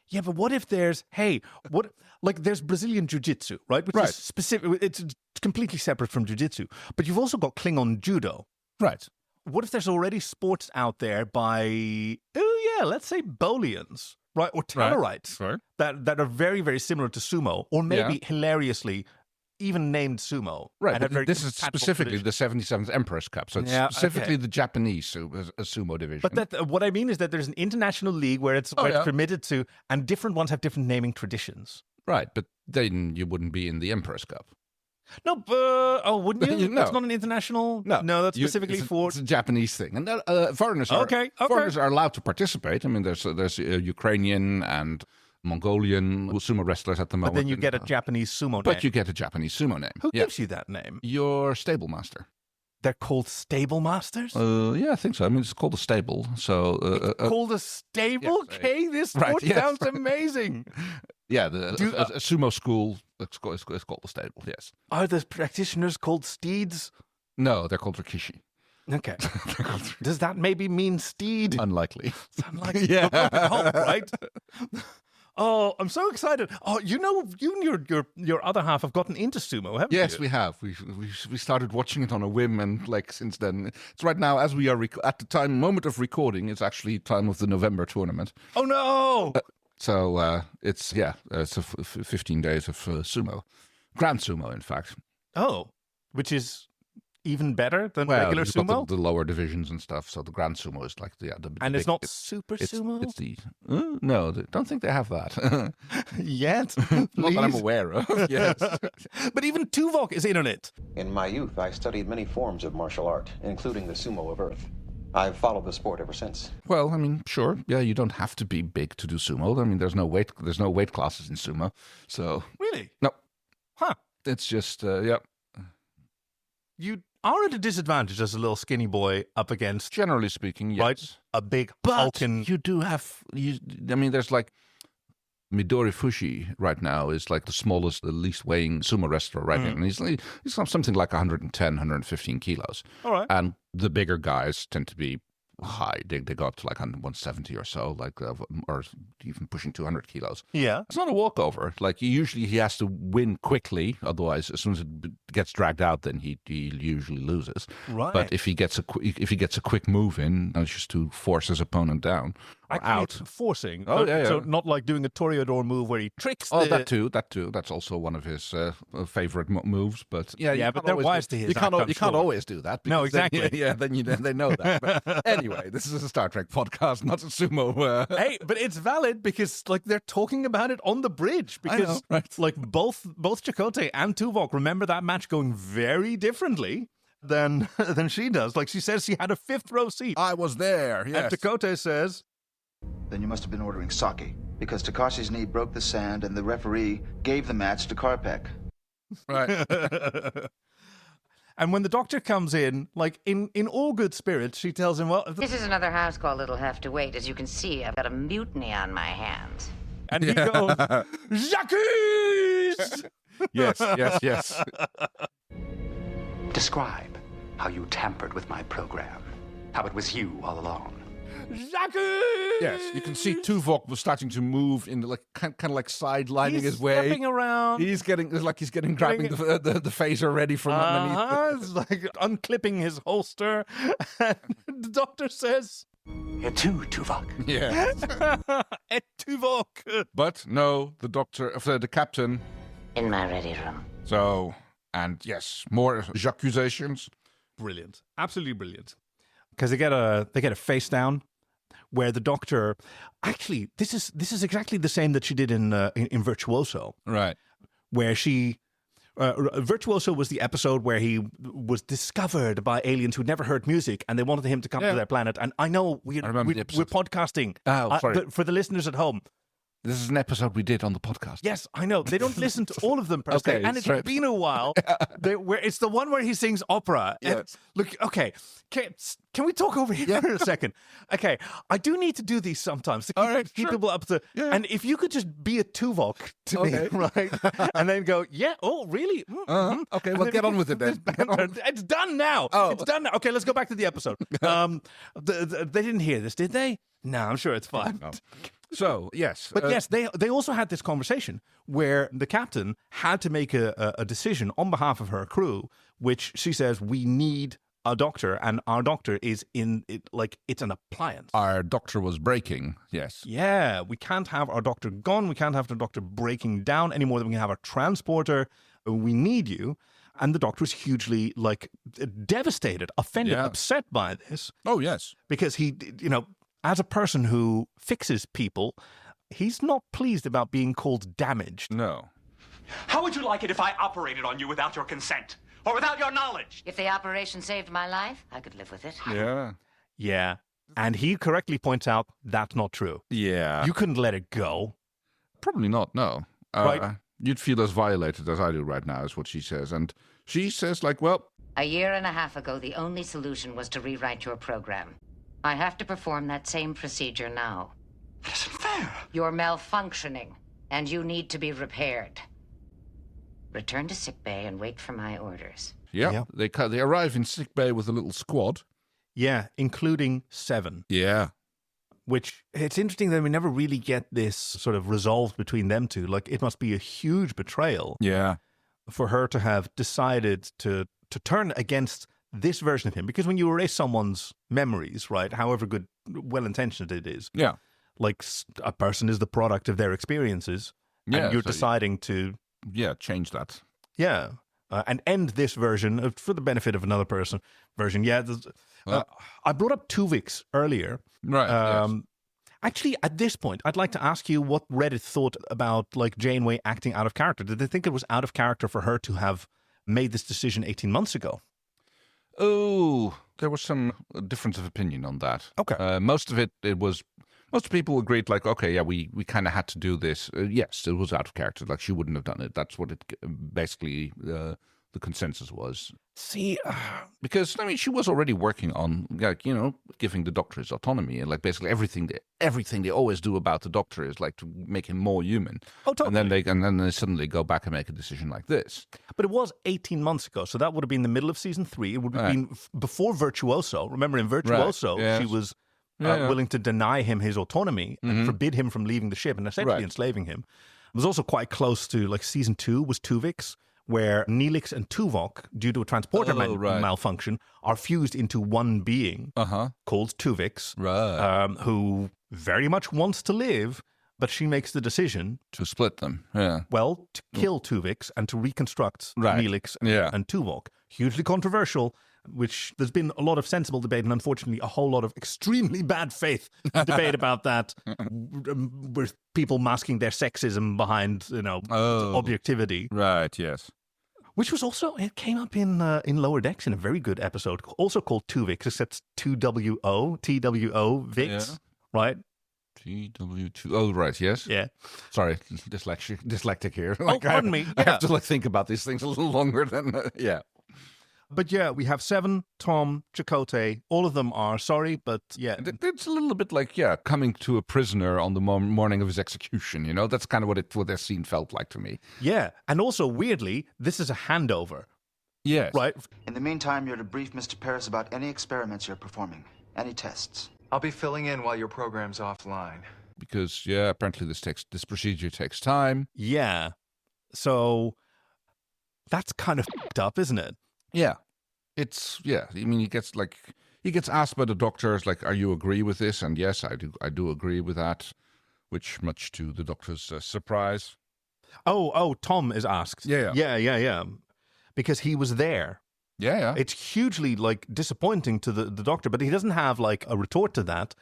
Yeah, but what if there's, there's Brazilian Jiu-Jitsu, right? Which is specific, it's completely separate from Jiu-Jitsu. But you've also got Klingon Judo. Right. What if there's already sports out there by, let's say Bolians, right? Or Tellarites that are very, very similar to sumo, or maybe hilariously even named sumo. Right, but this is specifically the 77th Emperor's Cup, so it's specifically the Japanese sumo division. But what I mean is that there's an international league where it's permitted to, and different ones have different naming traditions. Right, but then you wouldn't be in the Emperor's Cup. No, wouldn't you? No. That's not an international... No, that's specifically for... It's a Japanese thing. And foreigners are allowed to participate. I mean, there's Ukrainian and Mongolian sumo wrestlers at the moment. But then you get a Japanese sumo name. But you get a Japanese sumo name. Who gives you that name? Your stable master. They're called stable masters? Yeah, I think so. I mean, it's called a stable. So it's called a stable? Okay, this sport sounds amazing. Yeah, a sumo school, it's called the stable, yes. Are the practitioners called steeds? No, they're called rikishi. Okay. Does that maybe mean steed? Unlikely. It's unlikely. Yeah. Right? Oh, I'm so excited. Oh, you and your other half have gotten into sumo, haven't you? Yes, we have. We started watching it on a whim, and since then, it's right now, as we are at the moment of recording, it's actually time of the November tournament. Oh, no! So it's 15 days of sumo. Grand sumo, in fact. Oh, which is even better than regular you've sumo? got the lower divisions and stuff, so the Grand Sumo is like the and it's not super sumo? It's the... no, I don't think they have that. Yet? Not that I'm aware of, yes. But even Tuvok is in on it. In my youth, I studied many forms of martial art, including the sumo of Earth. I've followed the sport ever since. Well, I mean, sure. Yeah, you don't have to be big to do sumo. I mean, there's no weight classes in sumo. So... Really? No. Huh. It's just, You are at a disadvantage as a little skinny boy up against... Generally speaking, yes. Right? A big Vulcan... You do have... I mean, there's like... Midori Fushi right now is like the smallest, the least weighing sumo wrestler and he's something like 110, 115 kilos. All right. And the bigger guys tend to be high. They go up to like 170 or so, or even pushing 200 kilos. Yeah. It's not a walkover. Like usually he has to win quickly, otherwise as soon as it gets dragged out, then he usually loses. Right. But if he gets a quick move in, it's just to force his opponent down. Out. Forcing. Oh, yeah. So not like doing a Toreador move where he tricks that too. That's also one of his favorite moves. But but they're wise to his. You can't always do that. No, exactly. Then they know that. But anyway, this is a Star Trek podcast, not a sumo. Hey, but it's valid because like they're talking about it on the bridge because I know, right. like both Chakotay and Tuvok remember that match going very differently than she does. Like she says she had a fifth row seat. I was there. Yes. And Chakotay says, then you must have been ordering sake, because Takashi's knee broke the sand and the referee gave the match to Karpek. Right. And when the doctor comes in, like in all good spirits, she tells him, well... This is another house call that'll have to wait. As you can see, I've got a mutiny on my hands. And he goes, Jacques! Yes. Describe how you tampered with my program. How it was you all along. Jacques! Yes, you can see Tuvok was starting to move in the kind of like sidelining his way. Stepping around. He's grabbing the phaser ready from underneath. It's like unclipping his holster. And the doctor says, Et tu, Tuvok. Yes. Et Tuvok. But no, the captain. In my ready room. So, and yes, more accusations. Brilliant. Absolutely brilliant. Because they get a face down where the doctor actually this is exactly the same that she did in Virtuoso, right? Where she Virtuoso was the episode where he was discovered by aliens who'd never heard music and they wanted him to come to their planet. And I know we're podcasting. Oh, sorry. For the listeners at home, This is an episode we did on the podcast. Yes, I know. They don't listen to all of them per se, and it's been a while. It's the one where he sings opera. Yes. And look, okay, can we talk over here for a second? Okay, I do need to do these sometimes to keep people up to. Yeah. And if you could just be a Tuvok to me, right, and then go, really? Mm-hmm. Okay, well, get on with it then. It's done now. Oh. It's done now. Okay, let's go back to the episode. They didn't hear this, did they? No, I'm sure it's fine. No. So, yes. But yes, they also had this conversation where the captain had to make a decision on behalf of her crew, which she says, we need a doctor, and our doctor is it's an appliance. Our doctor was breaking, yes. Yeah, we can't have our doctor gone. We can't have the doctor breaking down any more than we can have our transporter. We need you. And the doctor is hugely, devastated, offended, upset by this. Oh, yes. Because he, as a person who fixes people, he's not pleased about being called damaged. No. How would you like it if I operated on you without your consent? Or without your knowledge? If the operation saved my life, I could live with it. Yeah. Yeah. And he correctly points out that's not true. Yeah. You couldn't let it go. Probably not, no. Right. You'd feel as violated as I do right now, is what she says. And she says, A year and a half ago, the only solution was to rewrite your program. I have to perform that same procedure now. That isn't fair. You're malfunctioning, and you need to be repaired. Return to sickbay and wait for my orders. Yeah. They arrive in sickbay with a little squad. Yeah, including 7. Yeah. Which, it's interesting that we never really get this sort of resolved between them two. It must be a huge betrayal. Yeah. For her to have decided to turn against this version of him. Because when you erase someone's memories, right, however good, well-intentioned it is. Yeah. A person is the product of their experiences. Yeah, and you're deciding to... Yeah, change that. Yeah. And end this version for the benefit of another version. Yeah. I brought up Tuvix earlier. Right. Yes. Actually, at this point, I'd like to ask you what Reddit thought about Janeway acting out of character. Did they think it was out of character for her to have made this decision 18 months ago? Oh, there was some difference of opinion on that. Okay. Most people agreed, okay, yeah, we kind of had to do this. Yes, it was out of character. She wouldn't have done it. That's what it basically the consensus was. See, because she was already working on giving the doctor his autonomy, and basically everything they always do about the doctor is to make him more human. Oh, totally. And then they suddenly go back and make a decision like this. But it was 18 months ago, so that would have been the middle of season 3. It would have been before Virtuoso. Remember, in Virtuoso, she was willing to deny him his autonomy and forbid him from leaving the ship and essentially enslaving him. It was also quite close to season 2 was Tuvix, where Neelix and Tuvok, due to a transporter malfunction, are fused into one being called Tuvix, who very much wants to live, but she makes the decision to split them. Yeah. Well, to kill Tuvix and to reconstruct Neelix and Tuvok. Hugely controversial, which there's been a lot of sensible debate and unfortunately a whole lot of extremely bad faith debate about that, with people masking their sexism behind, objectivity. Right, yes. Which was also, it came up in Lower Decks in a very good episode, also called Tuvix, except 2WO, TWO, Vix, right? TW2, oh, right, yes. Yeah. Sorry, dyslexic here. Pardon me. I have to think about these things a little longer than, yeah. But yeah, we have 7, Tom, Chakotay, all of them are sorry, but yeah. It's a little bit coming to a prisoner on the morning of his execution, That's kind of what their scene felt like to me. Yeah, and also, weirdly, this is a handover. Yes. Right? In the meantime, you're to brief Mr. Paris about any experiments you're performing, any tests. I'll be filling in while your program's offline. Because, apparently this procedure takes time. Yeah. So, that's kind of f***ed up, isn't it? Yeah. He gets asked by the doctors, are you agree with this? And yes, I do agree with that, which much to the doctor's surprise. Oh, Tom is asked. Yeah. Because he was there. Yeah. It's hugely, disappointing to the doctor, but he doesn't have, a retort to that.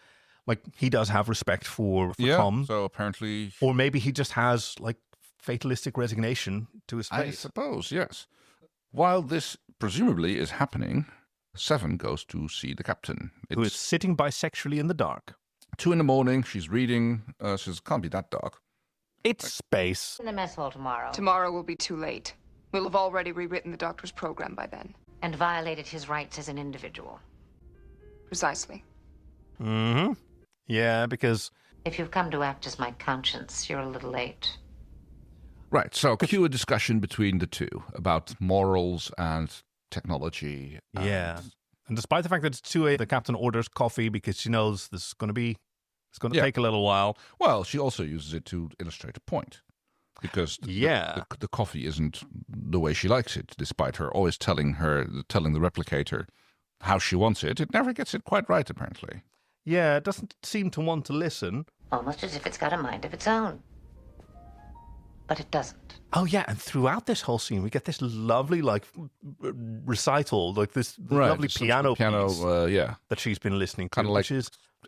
He does have respect for Tom. So apparently... Or maybe he just has, fatalistic resignation to his face. I suppose, yes. While this presumably is happening, 7 goes to see the captain. Who is sitting bisexually in the dark. 2 a.m, she's reading. She says, can't be that dark. It's space. In the mess hall tomorrow. Tomorrow will be too late. We'll have already rewritten the doctor's program by then. And violated his rights as an individual. Precisely. Mm-hmm. Yeah, because... If you've come to act as my conscience, you're a little late. Right, so cue a discussion between the two about morals and technology. Yeah. And despite the fact that it's 2 a.m., the captain orders coffee because she knows this is going to take a little while. Well, she also uses it to illustrate a point. Because the coffee isn't the way she likes it, despite her always telling the replicator how she wants it. It never gets it quite right, apparently. Yeah, it doesn't seem to want to listen. Almost as if it's got a mind of its own. But it doesn't. Oh, yeah, and throughout this whole scene, we get this lovely, recital, this lovely piano piece that she's been listening to. Kind of like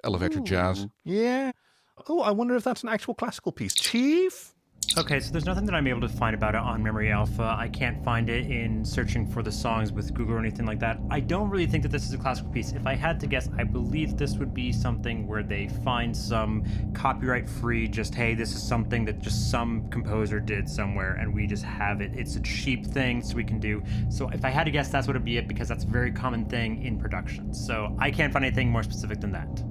elevator jazz. Yeah. Oh, I wonder if that's an actual classical piece. Chief? Okay, so there's nothing that I'm able to find about it on Memory Alpha. I can't find it in searching for the songs with Google or anything like that. I don't really think that this is a classical piece. If I had to guess, I believe this would be something where they find some copyright-free, just, hey, this is something that just some composer did somewhere, and we just have it. It's a cheap thing, so we can do. So if I had to guess, that's what it'd be it, because that's a very common thing in production. So I can't find anything more specific than that.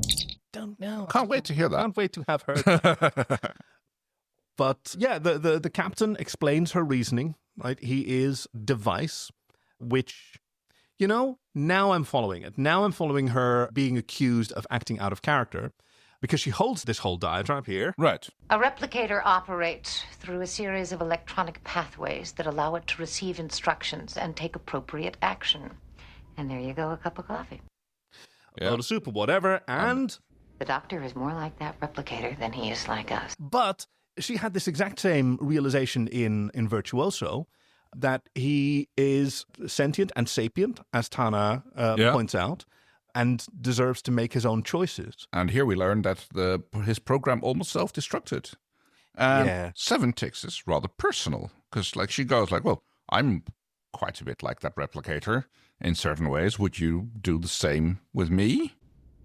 Don't know. Can't wait to hear that. Can't wait to have heard that. But yeah, the captain explains her reasoning, right? He is device, which, now I'm following it. Now I'm following her being accused of acting out of character because she holds this whole diatribe here. Right. A replicator operates through a series of electronic pathways that allow it to receive instructions and take appropriate action. And there you go, a cup of coffee. A load of soup or whatever, and... The doctor is more like that replicator than he is like us. But... she had this exact same realization in Virtuoso, that he is sentient and sapient, as Tana points out, and deserves to make his own choices. And here we learn that his program almost self-destructed. And 7 takes this rather personal, because she goes well, I'm quite a bit like that replicator in certain ways. Would you do the same with me?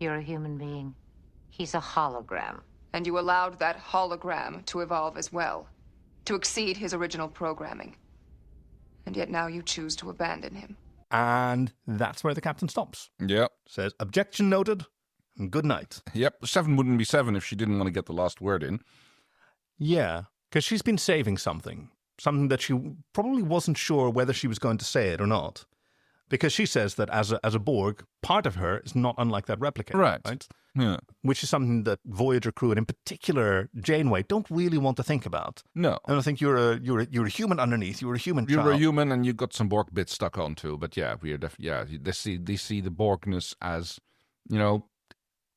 You're a human being. He's a hologram. And you allowed that hologram to evolve as well, to exceed his original programming. And yet now you choose to abandon him. And that's where the captain stops. Yep. Says, objection noted, and good night. Yep, 7 wouldn't be 7 if she didn't want to get the last word in. Yeah, because she's been saving something that she probably wasn't sure whether she was going to say it or not. Because she says that as a Borg, part of her is not unlike that replicator. Right? Yeah. Which is something that Voyager crew, and in particular Janeway, don't really want to think about. No. And I think you're a human underneath. You're a human child. You're a human, and you got some Borg bits stuck onto. But yeah, they see the Borgness as,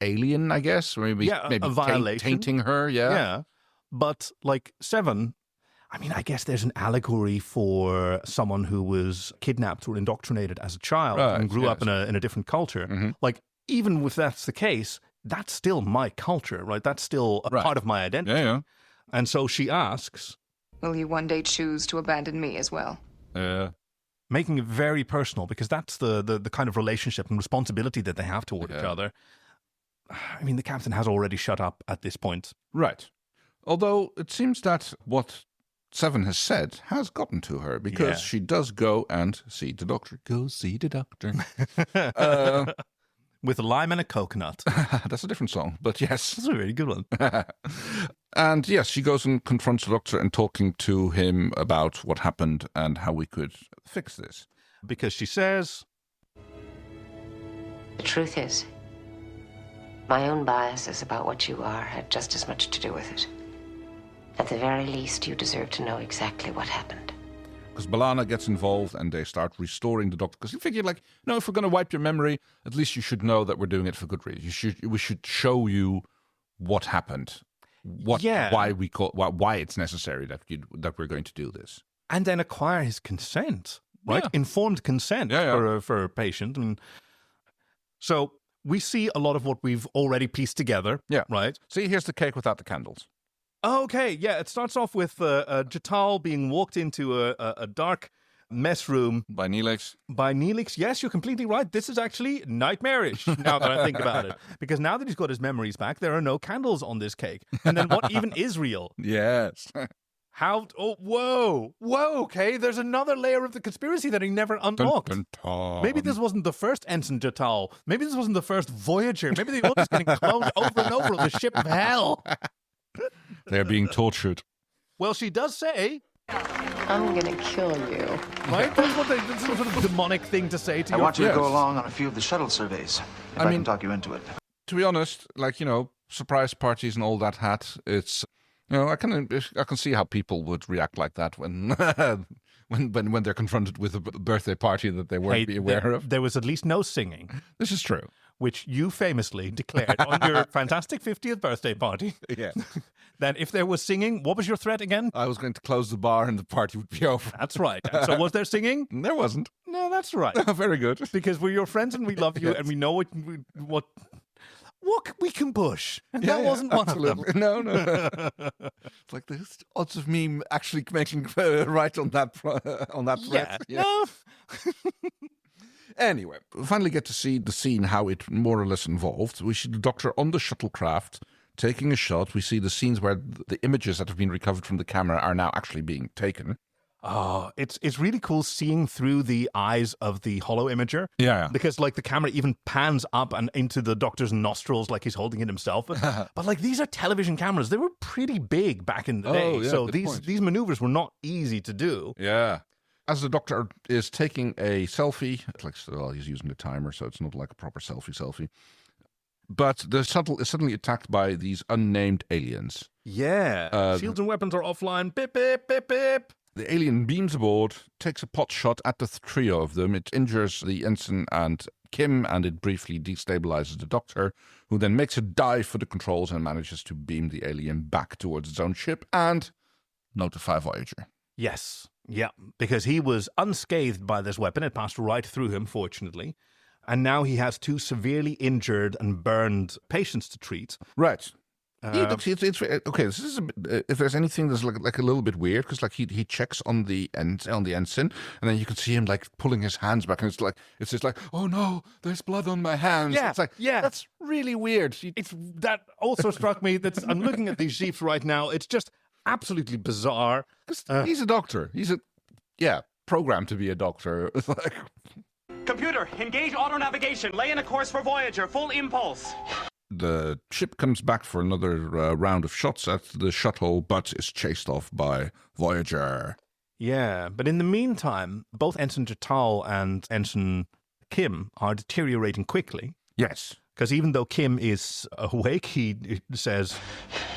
alien, I guess. Maybe a violation. Tainting her. Yeah. But 7. I mean, I guess there's an allegory for someone who was kidnapped or indoctrinated as a child and grew up in a different culture. Mm-hmm. Even if that's the case, that's still my culture, right? That's still a part of my identity. Yeah. And so she asks, will you one day choose to abandon me as well? Making it very personal, because that's the kind of relationship and responsibility that they have toward each other. I mean, the captain has already shut up at this point. Right. Although it seems that what 7 has said has gotten to her, because she does go and see the doctor. Go see the doctor. With a lime and a coconut. That's a different song, but yes. That's a really good one. And yes, she goes and confronts the doctor and talking to him about what happened and how we could fix this. Because she says... The truth is, my own biases about what you are had just as much to do with it. At the very least, you deserve to know exactly what happened. Because B'Elanna gets involved and they start restoring the doctor. Because you figure, if we're going to wipe your memory, at least you should know that we're doing it for good reason. We should show you what happened, why it's necessary that we're going to do this, and then acquire his consent, right? Yeah. Informed consent for a patient. And so we see a lot of what we've already pieced together. Yeah, right. See, here's the cake without the candles. Okay, yeah, it starts off with Jatal being walked into a dark mess room. By Neelix. By Neelix, yes, you're completely right. This is actually nightmarish, now that I think about it. Because now that he's got his memories back, there are no candles on this cake. And then what even is real? Yes. How? Oh, whoa. Okay, there's another layer of the conspiracy that he never unlocked. Dun, dun, dun. Maybe this wasn't the first Ensign Jatal. Maybe this wasn't the first Voyager. Maybe they were just getting cloned over and over on the ship of hell. They're being tortured. Well, she does say... I'm gonna kill you. Right? That's some sort of demonic thing to say to I your want you to friends. go along on a few of the shuttle surveys, if I can talk you into it. To be honest, like, surprise parties and all that hat, it's... I can see how people would react like that when when they're confronted with a birthday party that they weren't aware of. There was at least no singing. This is true. Which you famously declared on your fantastic 50th birthday party. Yeah. That if there was singing, what was your threat again? I was going to close the bar and the party would be over. That's right. And so was there singing? There wasn't. No, that's right. Very good. Because we're your friends and we love you and we know what we can push. And that wasn't one of them. No. It's like there's odds of me actually making right on that threat. Yeah. No. Anyway, we finally get to see the scene, how it more or less involved. We see the Doctor on the shuttlecraft taking a shot. We see the scenes where the images that have been recovered from the camera are now actually being taken. Oh, it's really cool seeing through the eyes of the holo imager. Yeah. Because the camera even pans up and into the Doctor's nostrils like he's holding it himself. But these are television cameras. They were pretty big back in the day. Yeah, so good point. these maneuvers were not easy to do. Yeah. As the Doctor is taking a selfie, he's using the timer, so it's not like a proper selfie. But the shuttle is suddenly attacked by these unnamed aliens. Yeah. Shields and weapons are offline. Pip, pip, pip, pip. The alien beams aboard, takes a pot shot at the trio of them. It injures the ensign and Kim, and it briefly destabilizes the Doctor, who then makes a dive for the controls and manages to beam the alien back towards its own ship and notify Voyager. Yes. Yeah. Because he was unscathed by this weapon. It passed right through him, fortunately. And now he has 2 severely injured and burned patients to treat. Right. It's okay. This is if there's anything that's like a little bit weird, because he checks on the ensign, and then you can see him pulling his hands back, and it's just like, oh no, there's blood on my hands. Yeah, it's like, yeah, that's really weird. That also struck me. I'm looking at these sheets right now. It's just absolutely bizarre. He's a doctor. He's programmed to be a doctor. It's like, Computer, engage auto navigation. Lay in a course for Voyager. Full impulse. The ship comes back for another round of shots at the shuttle, but is chased off by Voyager. Yeah, but in the meantime, both Ensign Jatal and Ensign Kim are deteriorating quickly. Yes. Because even though Kim is awake, he says,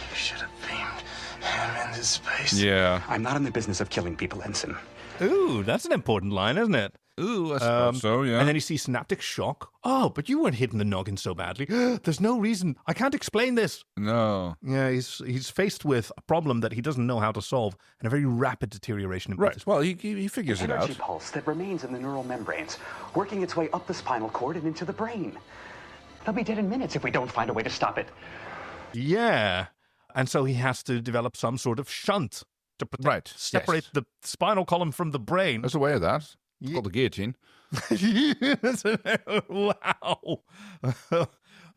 You should have beamed him into space. Yeah. I'm not in the business of killing people, Ensign. Ooh, that's an important line, isn't it? Ooh, I suppose so, yeah. And then you see synaptic shock. Oh, but you weren't hitting the noggin so badly. There's no reason. I can't explain this. No. Yeah, he's faced with a problem that he doesn't know how to solve, and a very rapid deterioration in Right. Well, he figures it out. Energy pulse that remains in the neural membranes, working its way up the spinal cord and into the brain. They'll be dead in minutes if we don't find a way to stop it. Yeah. And so he has to develop some sort of shunt to separate the spinal column from the brain. There's a way of that. It's called the guillotine. Wow.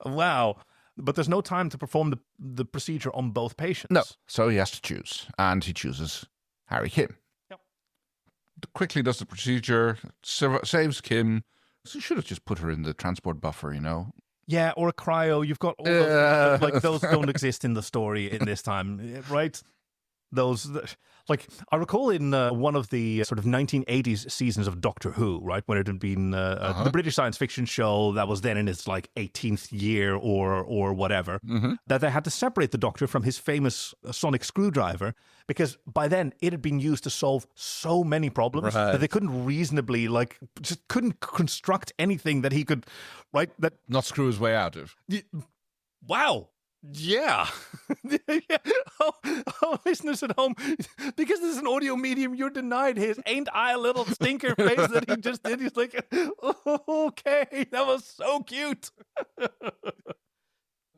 Wow. But there's no time to perform the procedure on both patients. No. So he has to choose. And he chooses Harry Kim. Yep. Quickly does the procedure, saves Kim. So he should have just put her in the transport buffer, Yeah, or a cryo. You've got all those don't exist in the story in this time, right? Those, I recall in one of the sort of 1980s seasons of Doctor Who, right, when it had been the British science fiction show that was then in its 18th year or whatever, that they had to separate the Doctor from his famous sonic screwdriver because by then it had been used to solve so many problems that they couldn't reasonably, just couldn't construct anything that he could, right, that not screw his way out of. Wow. Yeah. Oh, listeners at home, because this is an audio medium, you're denied his ain't I a little stinker face that he just did. He's like, oh, okay, that was so cute.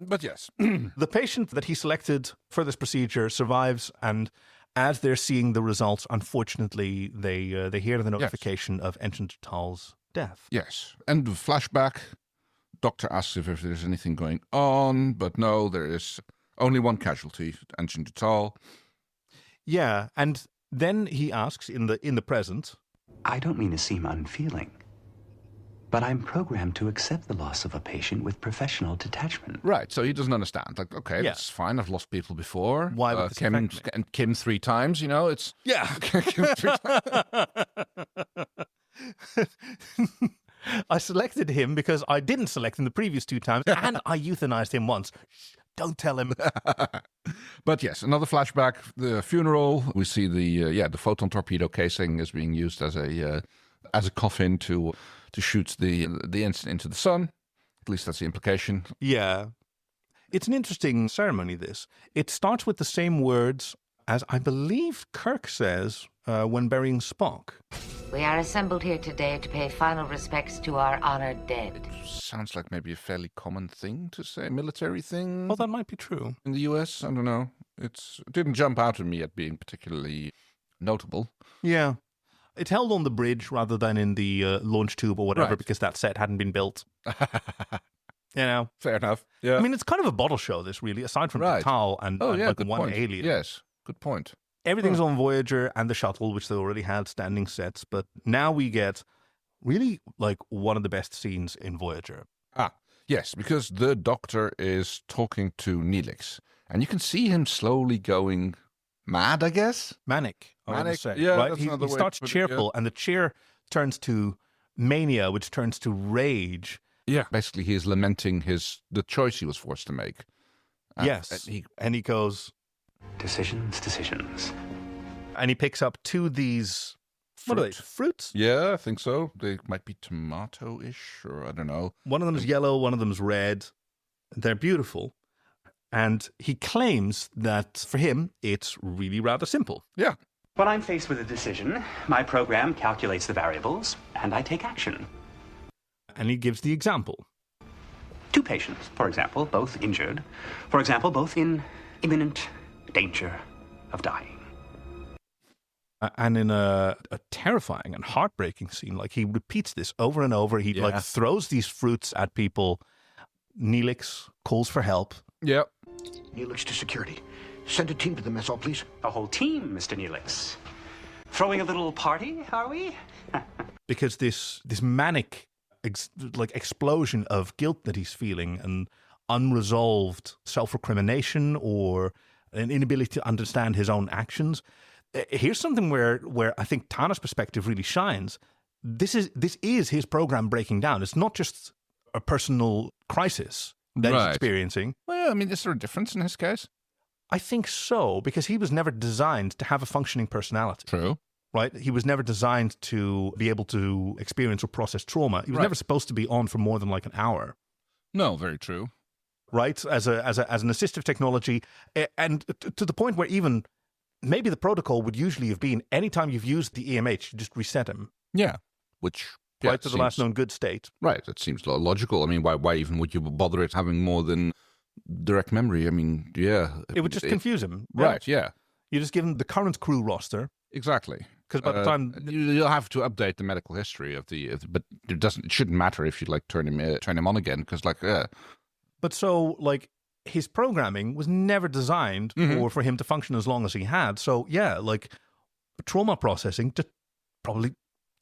But yes. The patient that he selected for this procedure survives, and as they're seeing the results, unfortunately, they hear the notification of Ensign Total's death. Yes. And the flashback, Doctor asks if there's anything going on, but no, there is only one casualty, Ensign Total. Yeah, and then he asks in the present, I don't mean to seem unfeeling, but I'm programmed to accept the loss of a patient with professional detachment. Right, so he doesn't understand. Like, okay, that's fine. I've lost people before. Why would this affect me? And Kim 3 times, it's... Yeah. Kim 3 times. I selected him because I didn't select him the previous 2 times, and I euthanized him once. Shh, don't tell him. But yes, another flashback. The funeral. We see the photon torpedo casing is being used as a coffin to shoot the ensign into the sun. At least that's the implication. Yeah. It's an interesting ceremony, this. It starts with the same words as I believe Kirk says when burying Spock. We are assembled here today to pay final respects to our honored dead. Sounds like maybe a fairly common thing to say, military thing. Well, that might be true. In the US, I don't know. It didn't jump out at me at being particularly notable. Yeah. It held on the bridge rather than in the launch tube or whatever, Right. because that set hadn't been built. Fair enough. Yeah. I mean, it's kind of a bottle show, this, really, aside from Total and like good one point. alien. Yes, good point. Everything's on Voyager and the shuttle, which they already had standing sets, but now we get really like one of the best scenes in Voyager. Yes, because the Doctor is talking to Neelix, and you can see him slowly going mad, I guess? Manic, I would Manic, say. yeah, right? that's He another way to starts put it, cheerful, yeah. and the cheer turns to mania, which turns to rage. Yeah. Basically, he is lamenting the choice he was forced to make. Yes, and he goes... Decisions. And he picks up 2 of these... What are they? Fruits? Yeah, I think so. They might be tomato-ish, or I don't know. One of them is yellow, one of them is red. They're beautiful. And he claims that for him, it's really rather simple. Yeah. When I'm faced with a decision, my program calculates the variables, and I take action. And he gives the example. 2 patients, for example, both injured. For example, both in imminent danger of dying. And in a terrifying and heartbreaking scene, like he repeats this over and over. He like throws these fruits at people. Neelix calls for help. Yep. Neelix to security. Send a team to the mess hall, please. A whole team, Mr. Neelix. Throwing a little party, are we? Because this manic explosion of guilt that he's feeling and unresolved self-recrimination or an inability to understand his own actions. Here's something where I think Tana's perspective really shines. This is his program breaking down. It's not just a personal crisis that he's experiencing. Well, I mean, is there a difference in his case? I think so, because he was never designed to have a functioning personality. True. Right? He was never designed to be able to experience or process trauma. He was never supposed to be on for more than like an hour. No, very true. Right? As an assistive technology, and to the point where even maybe the protocol would usually have been anytime you've used the EMH, you just reset him. Yeah. Which... right to the last known good state. Right. That seems logical. I mean, why even would you bother it having more than direct memory? I mean, yeah. It would just confuse him. Right, yeah. You just give him the current crew roster. Exactly. Because by the time... You'll have to update the medical history of but it shouldn't matter if you turn him on again, because But so, his programming was never designed for him to function as long as he had. So, yeah, trauma processing just probably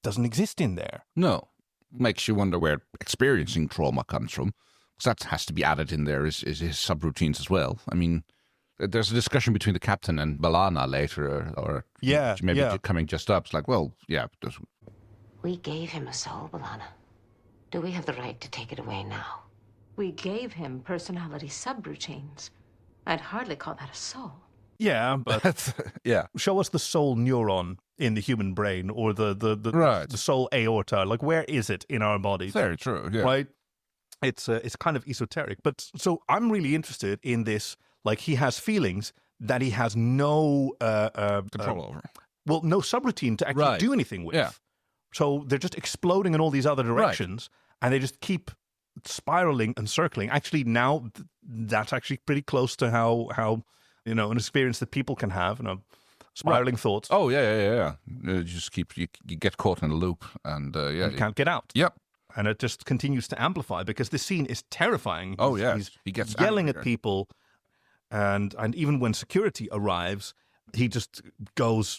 doesn't exist in there. No. Makes you wonder where experiencing trauma comes from. Because that has to be added in there is his subroutines as well. I mean, there's a discussion between the captain and B'Elanna later, or maybe coming just up. It's like, well, yeah. We gave him a soul, B'Elanna. Do we have the right to take it away now? We gave him personality subroutines. I'd hardly call that a soul. Yeah, but yeah. Show us the soul neuron in the human brain, or the soul aorta. Where is it in our bodies? Very true. Yeah. Right. It's kind of esoteric, but so I'm really interested in this. He has feelings that he has no control over. Well, no subroutine to actually do anything with. Yeah. So they're just exploding in all these other directions, and they just keep spiraling and circling. Actually, now that's actually pretty close to how an experience that people can have. spiraling thoughts. Oh, yeah. You just you get caught in a loop, and you can't get out. Yep. And it just continues to amplify because this scene is terrifying. He gets yelling angrier. at people, and even when security arrives, he just goes,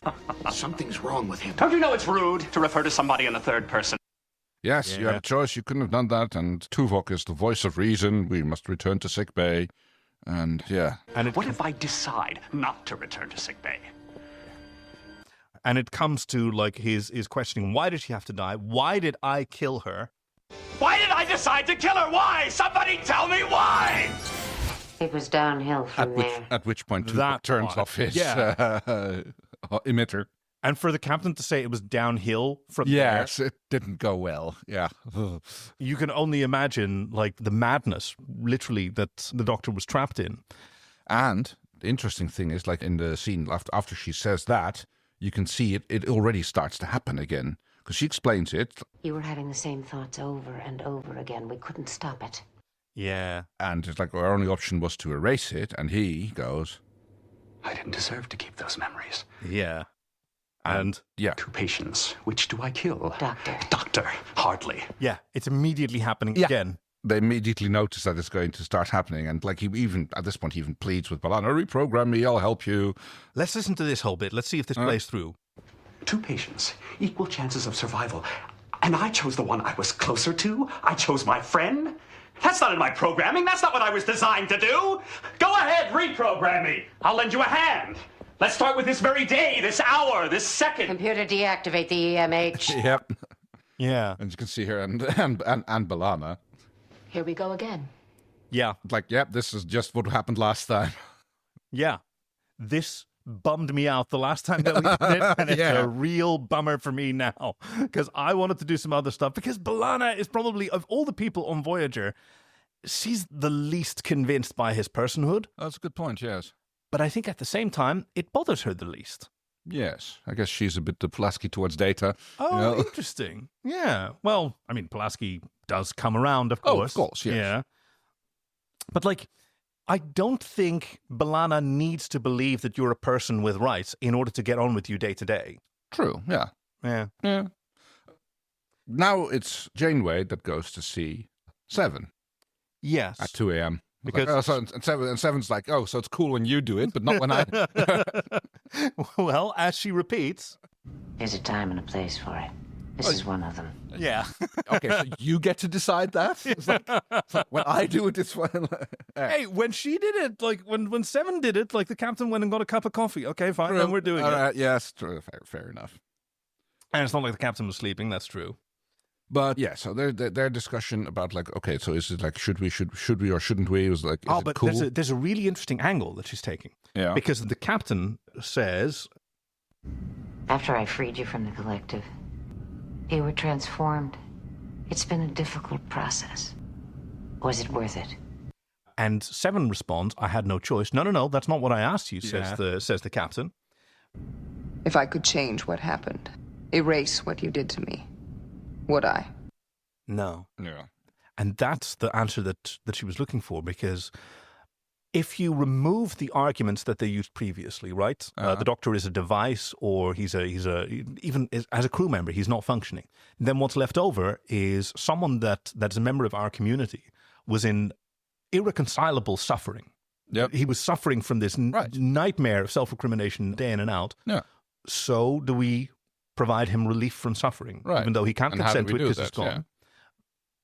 Something's wrong with him. Don't you know it's rude to refer to somebody in the third person? Yes, you had a choice. You couldn't have done that. And Tuvok is the voice of reason. We must return to sickbay. And what if I decide not to return to sickbay? And it comes to like his questioning, why did she have to die? Why did I kill her? Why did I decide to kill her? Why? Somebody tell me why! It was downhill from there. At which point Tuvok turns off his emitter. And for the captain to say it was downhill from there. Yes, it didn't go well. Yeah. You can only imagine like the madness, literally, that the Doctor was trapped in. And the interesting thing is, like in the scene after she says that, you can see it already starts to happen again. Because she explains it. You were having the same thoughts over and over again. We couldn't stop it. Yeah. And it's like our only option was to erase it. And he goes, I didn't deserve to keep those memories. Yeah. And 2 patients. Which do I kill? Doctor. Hardly. Yeah, it's immediately happening again. They immediately notice that it's going to start happening. And like at this point, he even pleads with B'Elanna, reprogram me, I'll help you. Let's listen to this whole bit. Let's see if this plays through. 2 patients, equal chances of survival. And I chose the one I was closer to. I chose my friend. That's not in my programming. That's not what I was designed to do. Go ahead, reprogram me. I'll lend you a hand. Let's start with this very day, this hour, this second. Computer, deactivate the EMH. Yep. Yeah. And you can see her and B'Elanna. Here we go again. Yeah. Like, this is just what happened last time. Yeah. This bummed me out the last time that we did it, and it's a real bummer for me now, because I wanted to do some other stuff, because B'Elanna is probably, of all the people on Voyager, she's the least convinced by his personhood. That's a good point, yes. But I think at the same time, it bothers her the least. Yes. I guess she's a bit Pulaski towards Data. Oh, interesting. Yeah. Well, I mean, Pulaski does come around, of course. Oh, of course, yes. Yeah. But, like, I don't think B'Elanna needs to believe that you're a person with rights in order to get on with you day to day. True, yeah. Yeah. Now it's Janeway that goes to see Seven. Yes. At 2 a.m. Because and Seven's like, so it's cool when you do it, but not when I... Well, as she repeats... There's a time and a place for it. This is one of them. Yeah. Okay, so you get to decide that? It's like when I do it, it's when... Hey, when she did it, like, when Seven did it, like, the captain went and got a cup of coffee. Okay, fine, then we're doing it. All right, yes, true, fair enough. And it's not like the captain was sleeping, that's true. But yeah, so their discussion about like, okay, so is it like should we or shouldn't we? It was like, is it cool? There's a really interesting angle that she's taking. Yeah. Because the captain says, after I freed you from the collective, you were transformed. It's been a difficult process. Was it worth it? And Seven responds, I had no choice. No, that's not what I asked you, says the captain. If I could change what happened, erase what you did to me, would I? No. Yeah. And that's the answer that she was looking for, because if you remove the arguments that they used previously, right? The Doctor is a device, or he's even as a crew member, he's not functioning. Then what's left over is someone that's a member of our community was in irreconcilable suffering. Yep. He was suffering from this nightmare of self-recrimination day in and out. Yeah. So do we provide him relief from suffering, even though he can't consent to it because it's gone. Yeah.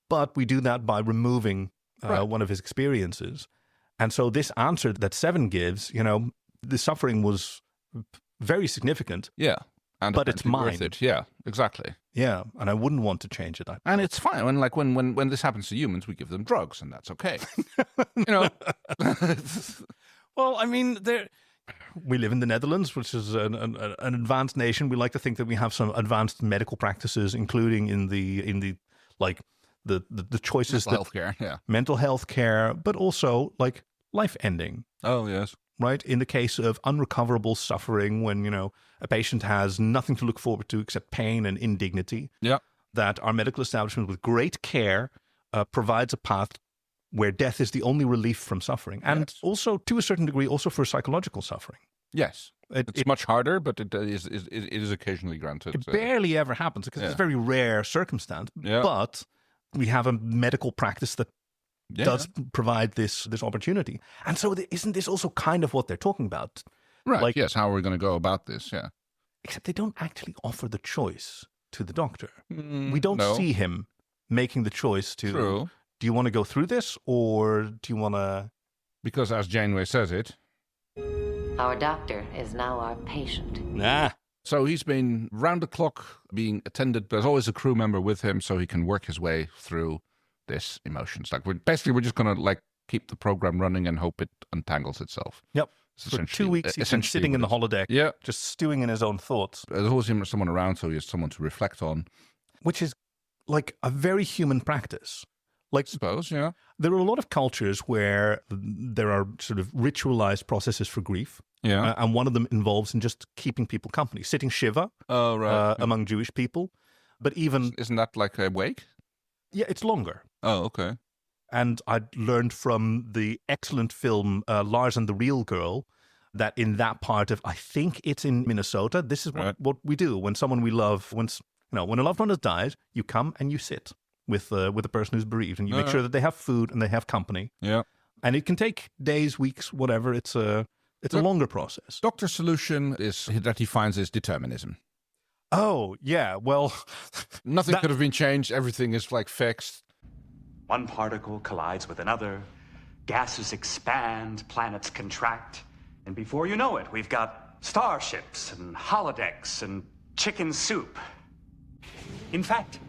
But we do that by removing one of his experiences. And so this answer that Seven gives, the suffering was very significant. Yeah. But it's mine. Worth it. Yeah, exactly. Yeah, and I wouldn't want to change it. And it's fine. When this happens to humans, we give them drugs, and that's okay. Well, I mean, we live in the Netherlands, which is an advanced nation. We like to think that we have some advanced medical practices, including in the choices mental health care, but also like life ending. Oh yes, right. In the case of unrecoverable suffering, when a patient has nothing to look forward to except pain and indignity. Yeah, that our medical establishment, with great care, provides a path where death is the only relief from suffering, and also to a certain degree, also for psychological suffering. Yes. It's much harder, but it is occasionally granted. It barely ever happens because it's a very rare circumstance. Yeah. But we have a medical practice that does provide this opportunity. And so isn't this also kind of what they're talking about? Right, like, yes, how are we going to go about this, yeah. Except they don't actually offer the choice to the doctor. We don't see him making the choice to, True. Do you want to go through this or do you want to... Because as Janeway says it... Our doctor is now our patient. Nah. So he's been round the clock being attended. There's always a crew member with him so he can work his way through this emotions. Like we're just going to like keep the program running and hope it untangles itself. Yep. For 2 weeks he's been sitting in the holodeck, just stewing in his own thoughts. There's always someone around so he has someone to reflect on. Which is like a very human practice. Like, I suppose, yeah. There are a lot of cultures where there are sort of ritualized processes for grief. Yeah. And one of them involves in just keeping people company, sitting Shiva among Jewish people. But even... Isn't that like a wake? Yeah, it's longer. Oh, okay. And I learned from the excellent film Lars and the Real Girl that in that part of, I think it's in Minnesota, this is what we do. When someone we love, when a loved one has died, you come and you sit with the person who's bereaved and you make sure that they have food and they have company. Yeah. And it can take days, weeks, whatever. It's a longer process. Doctor's solution is that he finds is determinism. Oh, yeah, well... Nothing could have been changed. Everything is like fixed. One particle collides with another, gases expand, planets contract, and before you know it, we've got starships and holodecks and chicken soup. In fact,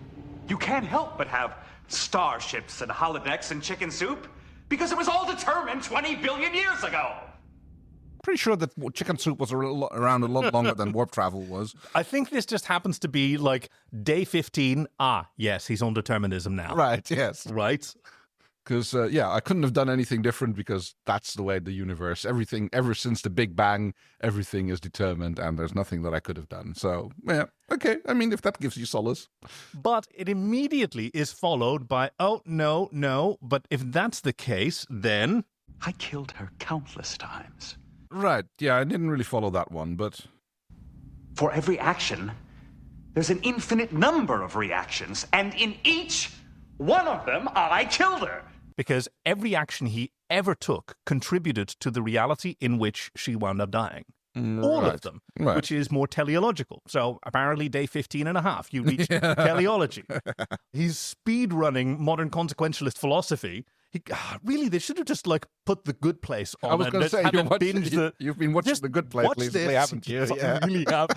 you can't help but have starships and holodecks and chicken soup because it was all determined 20 billion years ago. Pretty sure that chicken soup was around a lot longer than warp travel was. I think this just happens to be like day 15. Yes, he's on determinism now. Right, yes. Right? Because, I couldn't have done anything different because that's the way the universe, everything, ever since the Big Bang, everything is determined and there's nothing that I could have done. So, yeah, okay. I mean, if that gives you solace. But it immediately is followed by, oh, no. But if that's the case, then... I killed her countless times. Right, yeah, I didn't really follow that one, but... For every action, there's an infinite number of reactions, and in each one of them, I killed her. Because every action he ever took contributed to the reality in which she wound up dying. All of them, which is more teleological. So apparently day 15 and a half, you reach teleology. He's speed-running modern consequentialist philosophy. Really, they should have just like put The Good Place on. I was going to say, you've been watching The Good Place recently, haven't you? Yeah. I really have.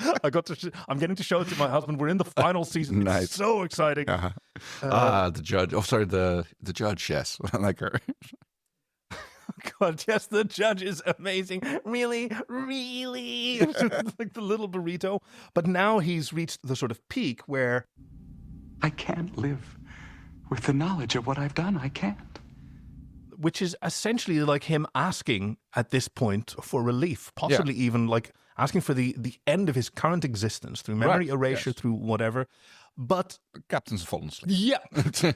I'm getting to show it to my husband. We're in the final season. Nice. It's so exciting. The judge. Oh, sorry, the judge, yes. I like her. God, yes, the judge is amazing. Really? Like the little burrito. But now he's reached the sort of peak where... I can't live with the knowledge of what I've done. I can't. Which is essentially like him asking at this point for relief, possibly even like asking for the end of his current existence through memory erasure, through whatever. But the captain's fallen asleep. Yeah.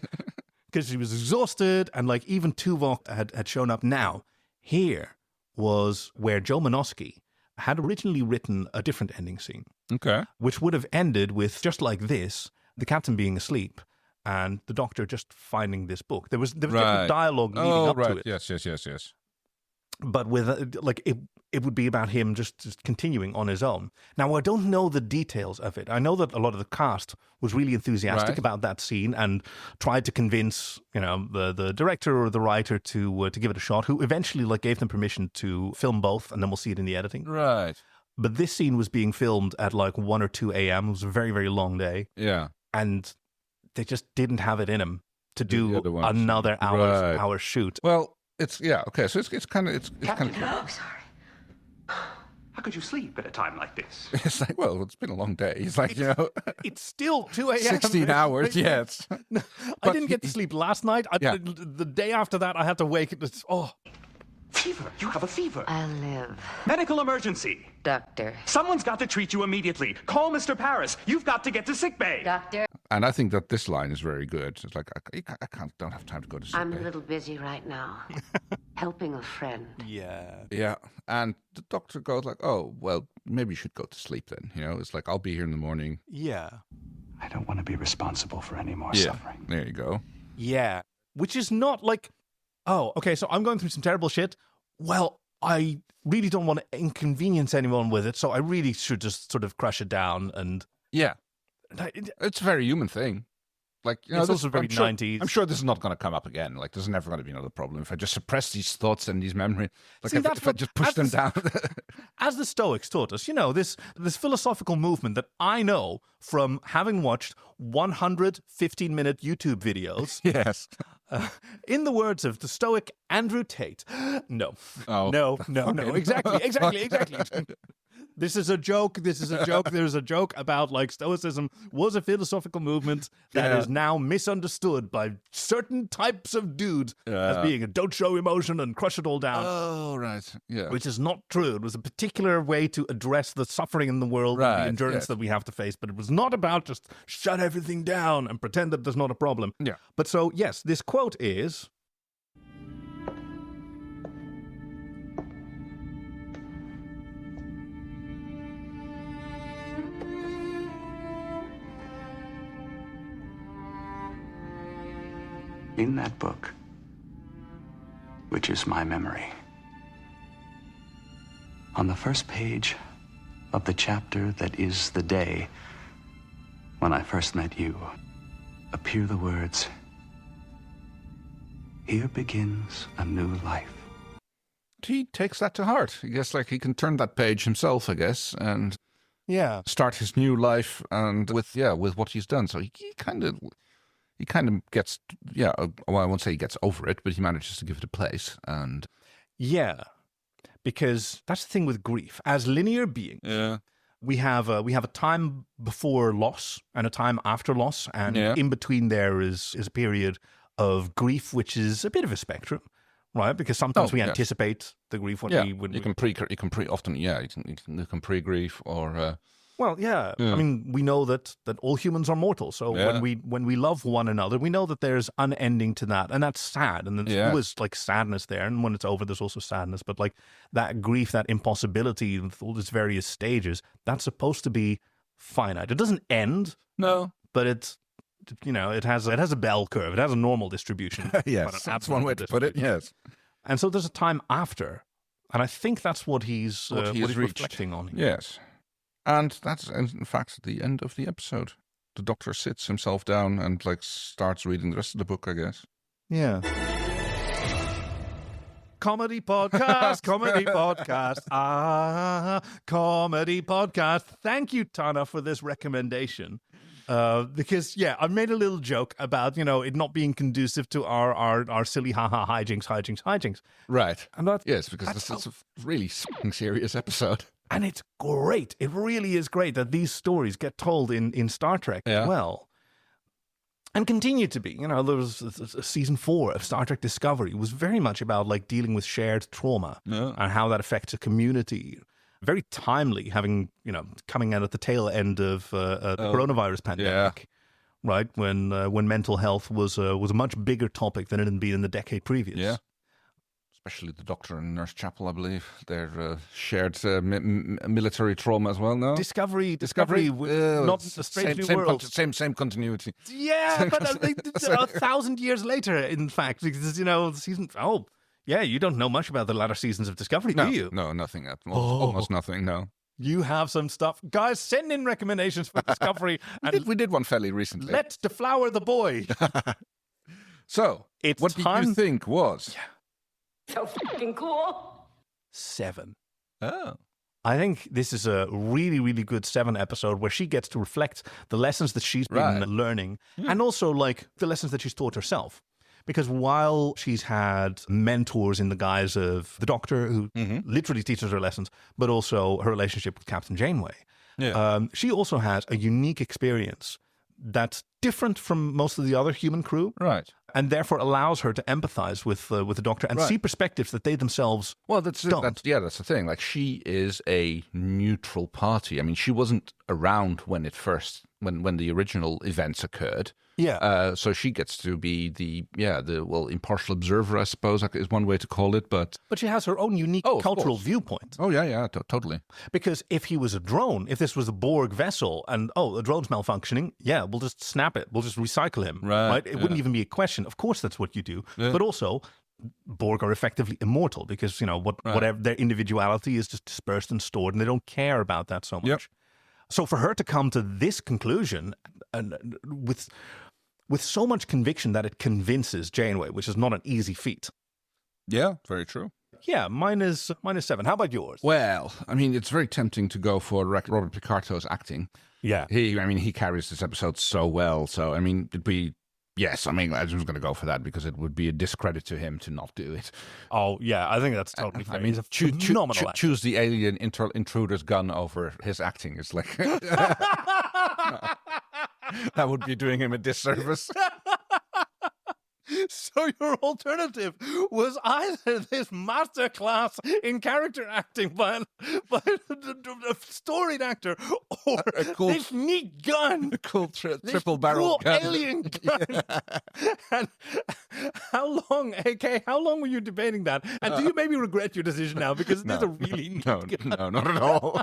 Because he was exhausted and like even Tuvok had shown up. Now, here was where Joe Menosky had originally written a different ending scene. Okay. Which would have ended with just like this, the captain being asleep. And the doctor just finding this book. There was different dialogue leading up to it. Yes. But with it would be about him just continuing on his own. Now, I don't know the details of it. I know that a lot of the cast was really enthusiastic about that scene and tried to convince the director or the writer to give it a shot. Who eventually gave them permission to film both, and then we'll see it in the editing. Right. But this scene was being filmed at 1 or 2 a.m. It was a very, very long day. Yeah. And they just didn't have it in them to do another hour shoot. Well, okay. So it's kind of Oh, sorry. How could you sleep at a time like this? It's like, well, it's been a long day. It's like, it's still 2 a.m. 16 hours, yes. I didn't get to sleep last night. The day after that, I had to wake. Fever. You have a fever. I'll live. Medical emergency. Doctor. Someone's got to treat you immediately. Call Mr. Paris. You've got to get to sickbay. Doctor. And I think that this line is very good. It's like, I don't have time to go to sleep. I'm a little busy right now, helping a friend. Yeah. And the doctor goes like, oh, well, maybe you should go to sleep then. It's like, I'll be here in the morning. Yeah. I don't want to be responsible for any more suffering. There you go. Yeah. Which is not like, oh, okay, so I'm going through some terrible shit. Well, I really don't want to inconvenience anyone with it, so I really should just sort of crush it down and... Yeah. It's a very human thing. Like, it's also very 90s. I'm sure this is not going to come up again. Like, there's never going to be another problem if I just suppress these thoughts and these memories. Like, See, if I just push them down. As the Stoics taught us, this philosophical movement that I know from having watched 100 15-minute YouTube videos. Yes. In the words of the Stoic Andrew Tate. No. Oh. No. Exactly. This is a joke. There's a joke about like Stoicism was a philosophical movement that is now misunderstood by certain types of dudes as being a don't show emotion and crush it all down. Oh, right. Yeah. Which is not true. It was a particular way to address the suffering in the world, the endurance that we have to face. But it was not about just shut everything down and pretend that there's not a problem. Yeah. But so, yes, this quote is... In that book, which is my memory, on the first page of the chapter that is the day when I first met you, appear the words, "Here begins a new life." He takes that to heart. I guess like he can turn that page himself, I guess, and start his new life and with what he's done. So he kind of gets, well, I won't say he gets over it, but he manages to give it a place. And because that's the thing with grief. As linear beings, we have a time before loss and a time after loss, and in between there is a period of grief, which is a bit of a spectrum, right? Because sometimes we anticipate the grief when you can pre-grief or. I mean, we know that all humans are mortal. So when we love one another, we know that there's unending to that, and that's sad. And there's always like sadness there. And when it's over, there's also sadness. But like that grief, that impossibility, with all its various stages, that's supposed to be finite. It doesn't end. No, but it's it has a bell curve. It has a normal distribution. Yes, that's one way to put it. Yes, and so there's a time after, and I think that's what he's reflecting on here. Yes. And that's, in fact, the end of the episode. The doctor sits himself down and, like, starts reading the rest of the book, I guess. Yeah. Comedy podcast, comedy podcast. Comedy podcast. Thank you, Tana, for this recommendation. Because, I made a little joke about, it not being conducive to our silly hijinks. Right. And yes, because this is a really serious episode. And it's great. It really is great that these stories get told in Star Trek as well. And continue to be. There was season 4 of Star Trek Discovery was very much about like dealing with shared trauma and how that affects a community. Very timely, having, coming out at the tail end of the coronavirus pandemic. Right, when mental health was a much bigger topic than it had been in the decade previous. Yeah. Especially the Doctor and Nurse Chapel, I believe. Their shared military trauma as well, no? Discovery, not a Strange New World. Same continuity. Yeah, but 1,000 years later, in fact, because, season... Oh, yeah, you don't know much about the latter seasons of Discovery, do you? No, nothing. Almost nothing, no. You have some stuff. Guys, send in recommendations for Discovery. We did one fairly recently. Let's deflower the boy. So, what did you think was... So fucking cool. 7. Oh. I think this is a really, really good 7 episode where she gets to reflect the lessons that she's been learning and also like the lessons that she's taught herself. Because while she's had mentors in the guise of the Doctor who literally teaches her lessons, but also her relationship with Captain Janeway, she also has a unique experience that's different from most of the other human crew. Right. and therefore allows her to empathize with the Doctor and see perspectives that they themselves that's don't. That's the thing. Like, she is a neutral party. I mean, she wasn't around when the original events occurred. Yeah. So she gets to be the impartial observer, I suppose, is one way to call it. But she has her own unique cultural viewpoint. Oh, yeah, totally. Because if he was a drone, if this was a Borg vessel and, the drone's malfunctioning, we'll just snap it. We'll just recycle him. Right? It wouldn't even be a question. Of course, that's what you do. Yeah. But also, Borg are effectively immortal because, whatever their individuality is just dispersed and stored, and they don't care about that so much. Yep. So for her to come to this conclusion and with so much conviction that it convinces Janeway, which is not an easy feat. Yeah, very true. Yeah, mine is 7. How about yours? Well, I mean, it's very tempting to go for Robert Picarto's acting. Yeah. He carries this episode so well. So, I mean, yes, I mean, I was going to go for that because it would be a discredit to him to not do it. Oh, yeah, I think that's totally fair. I mean, choose the alien intruder's gun over his acting. It's like... That would be doing him a disservice. So your alternative was either this masterclass in character acting by a storied actor, or this neat gun, a cool triple barrel gun, alien gun. And how long were you debating that? And do you maybe regret your decision now because it is a really neat gun? No, not at all.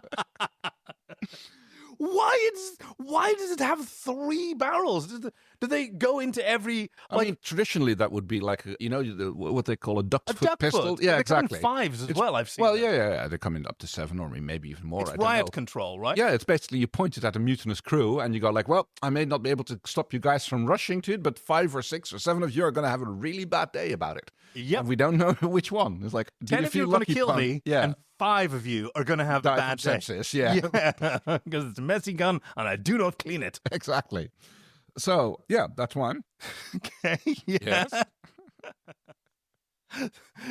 Why does it have 3 barrels? Do they go into every... I mean, traditionally that would be like, what they call a duck foot pistol. Yeah, exactly. They come in 5s as well, I've seen. Well, yeah. They come in up to 7 or maybe even more. It's riot control, right? Yeah, it's basically you point it at a mutinous crew and you go like, well, I may not be able to stop you guys from rushing to it, but 5 or 6 or 7 of you are going to have a really bad day about it. Yep. And we don't know which one. It's like, 10 of you are going to kill me, and 5 of you are going to have bad sepsis. Yeah. Because it's a messy gun and I do not clean it. Exactly. So, yeah, that's one. Okay, yes.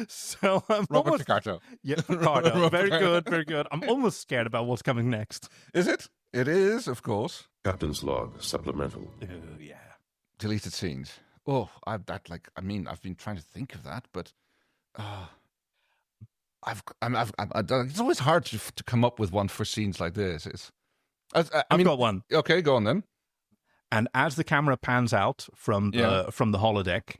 So I'm Robert Picarto. Yeah, Picarto. Very good, very good. I'm almost scared about what's coming next. Is it? It is, of course. Captain's log, supplemental. Yeah. Deleted scenes. Oh, I've been trying to think of that, but it's always hard to come up with one for scenes like this. I've got one. Okay, go on then. And as the camera pans out from the holodeck,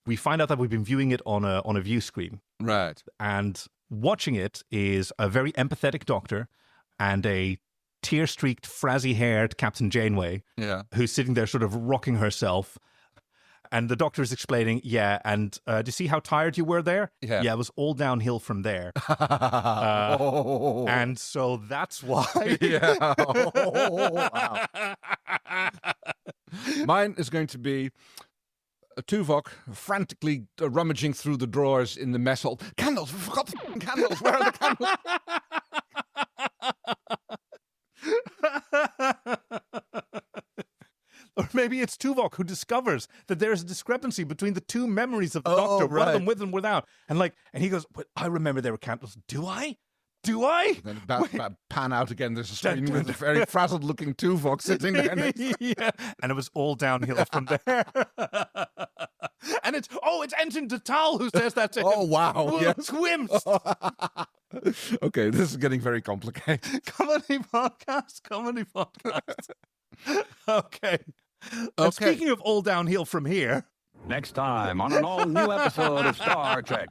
we find out that we've been viewing it on a view screen. Right. And watching it is a very empathetic Doctor and a tear-streaked, frazzy-haired Captain Janeway, who's sitting there sort of rocking herself. And the Doctor is explaining, and do you see how tired you were there? Yeah, it was all downhill from there. And so that's why. Yeah. Wow. Mine is going to be a Tuvok frantically rummaging through the drawers in the mess hall. Candles! We forgot the candles! Where are the candles? Or maybe it's Tuvok who discovers that there's a discrepancy between the 2 memories of the Doctor, one of them with and without. And he goes, but I remember there were candles. Do I? And then pan out again, there's a screen with a very frazzled-looking Tuvok sitting there. And it was all downhill from there. And it's Ensign Tatal who says that to him. Oh, wow. Yes. Twimps. Okay, this is getting very complicated. Comedy podcast. Okay. And speaking of all downhill from here. Next time on an all-new episode of Star Trek.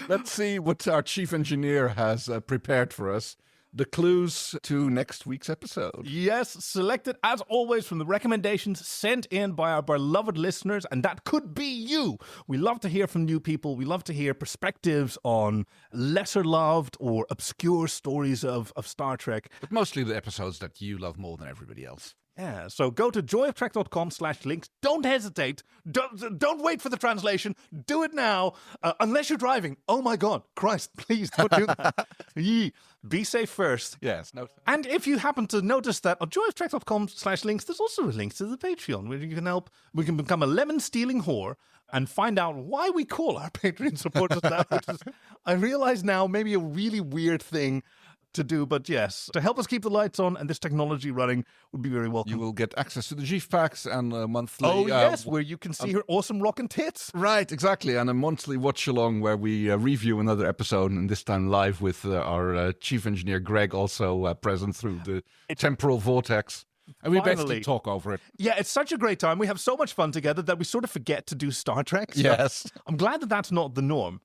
Let's see what our chief engineer has prepared for us. The clues to next week's episode. Yes, selected as always from the recommendations sent in by our beloved listeners, and that could be you. We love to hear from new people. We love to hear perspectives on lesser loved or obscure stories of Star Trek. But mostly the episodes that you love more than everybody else. Yeah, so go to joyoftrek.com/links. Don't hesitate. Don't wait for the translation. Do it now. Unless you're driving. Oh my God, Christ, please don't do that. Be safe first. Yes. No. And if you happen to notice that on joyoftrek.com/links, there's also a link to the Patreon where you can help. We can become a lemon-stealing whore and find out why we call our Patreon supporters that. I realize now maybe a really weird thing to do, but yes, to help us keep the lights on and this technology running would be very welcome. You will get access to the GIF packs and a monthly... Oh, yes, where you can see her awesome rockin' tits. Right, exactly, and a monthly watch-along where we review another episode, and this time live with our chief engineer, Greg, also present through the temporal vortex. And we basically talk over it. Yeah, it's such a great time. We have so much fun together that we sort of forget to do Star Trek. So yes. I'm glad that that's not the norm.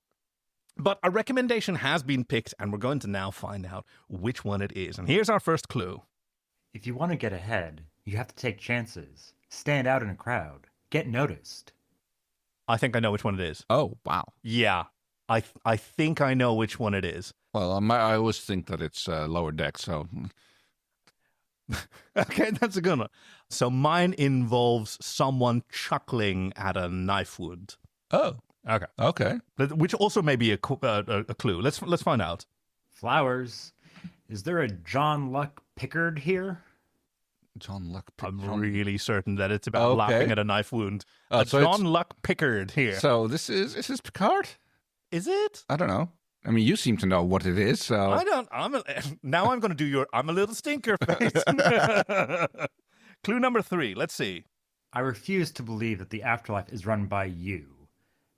But a recommendation has been picked, and we're going to now find out which one it is. And here's our first clue. If you want to get ahead, you have to take chances, stand out in a crowd, get noticed. I think I know which one it is. Oh, wow. Yeah, I think I know which one it is. Well, I always think that it's Lower Deck, so... Okay, that's a good one. So mine involves someone chuckling at a knife wound. Oh. Okay. Which also may be a clue. Let's find out. Flowers. Is there a John Luck Pickard here? John Luck Pickard. I'm really certain that it's about laughing at a knife wound. So John Luck Pickard here. So is this Picard? Is it? I don't know. I mean, you seem to know what it is, so... I don't... Now I'm going to do your I'm a little stinker face. Clue number 3. Let's see. I refuse to believe that the afterlife is run by you.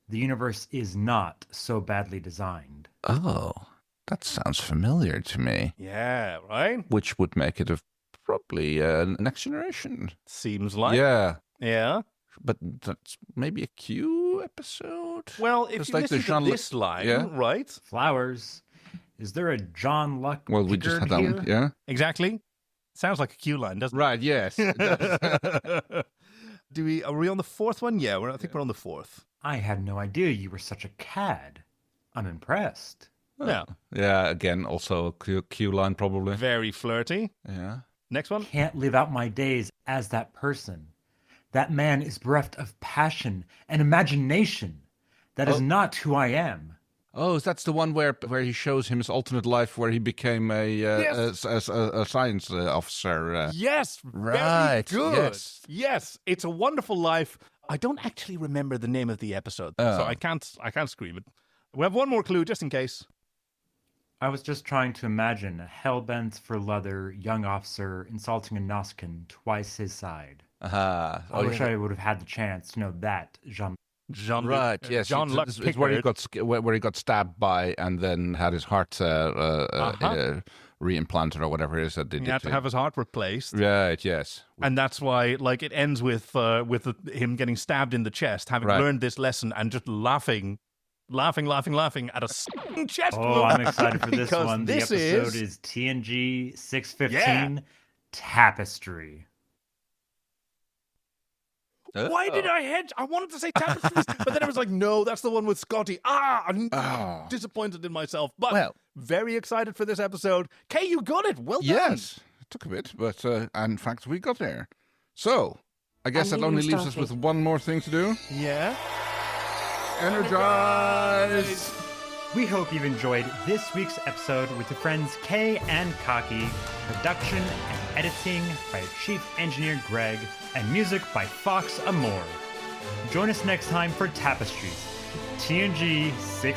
The universe is not so badly designed. Oh, that sounds familiar to me. Yeah, right? Which would make it probably Next Generation. Seems like. Yeah. Yeah. But that's maybe a Q episode? Well, if you listen to this line, right? Flowers. Is there a John Luck Well, we just had that here? one, yeah. Exactly. Sounds like a Q line, doesn't it? Right, yes. Are we on the fourth one? Yeah, I think we're on the fourth. I had no idea you were such a cad. I'm impressed. Yeah. Yeah, again, also a Q line probably. Very flirty. Yeah. Next one. Can't live out my days as that person. That man is bereft of passion and imagination. That is not who I am. Oh, that's the one where he shows him his alternate life, where he became a science officer. Yes, right. Very good. Yes, it's a wonderful life. I don't actually remember the name of the episode, so I can't scream it. We have one more clue just in case. I was just trying to imagine a hell-bent for leather young officer insulting a Noskin twice his side. I wish I would have had the chance to know that Jean. Right, yes. John Luck Pickard. It's where he got stabbed by and then had his heart reimplanted or whatever it is that they did. He had to have his heart replaced. Right, yes. And that's why, like, it ends with him getting stabbed in the chest, having learned this lesson and just laughing at a chest wound. Oh, I'm excited for this one. The episode is TNG 615, Tapestry. Why did I hedge? I wanted to say Tapestries, but then I was like, no, that's the one with Scotty. I'm disappointed in myself. But very excited for this episode. Kay, you got it. Well done. Yes. It took a bit, but in fact, we got there. So, I guess that only leaves us with one more thing to do. Yeah. Energize! We hope you've enjoyed this week's episode with your friends Kay and Cocky, production and editing by Chief Engineer Greg, and music by Fox Amore. Join us next time for Tapestries, TNG 6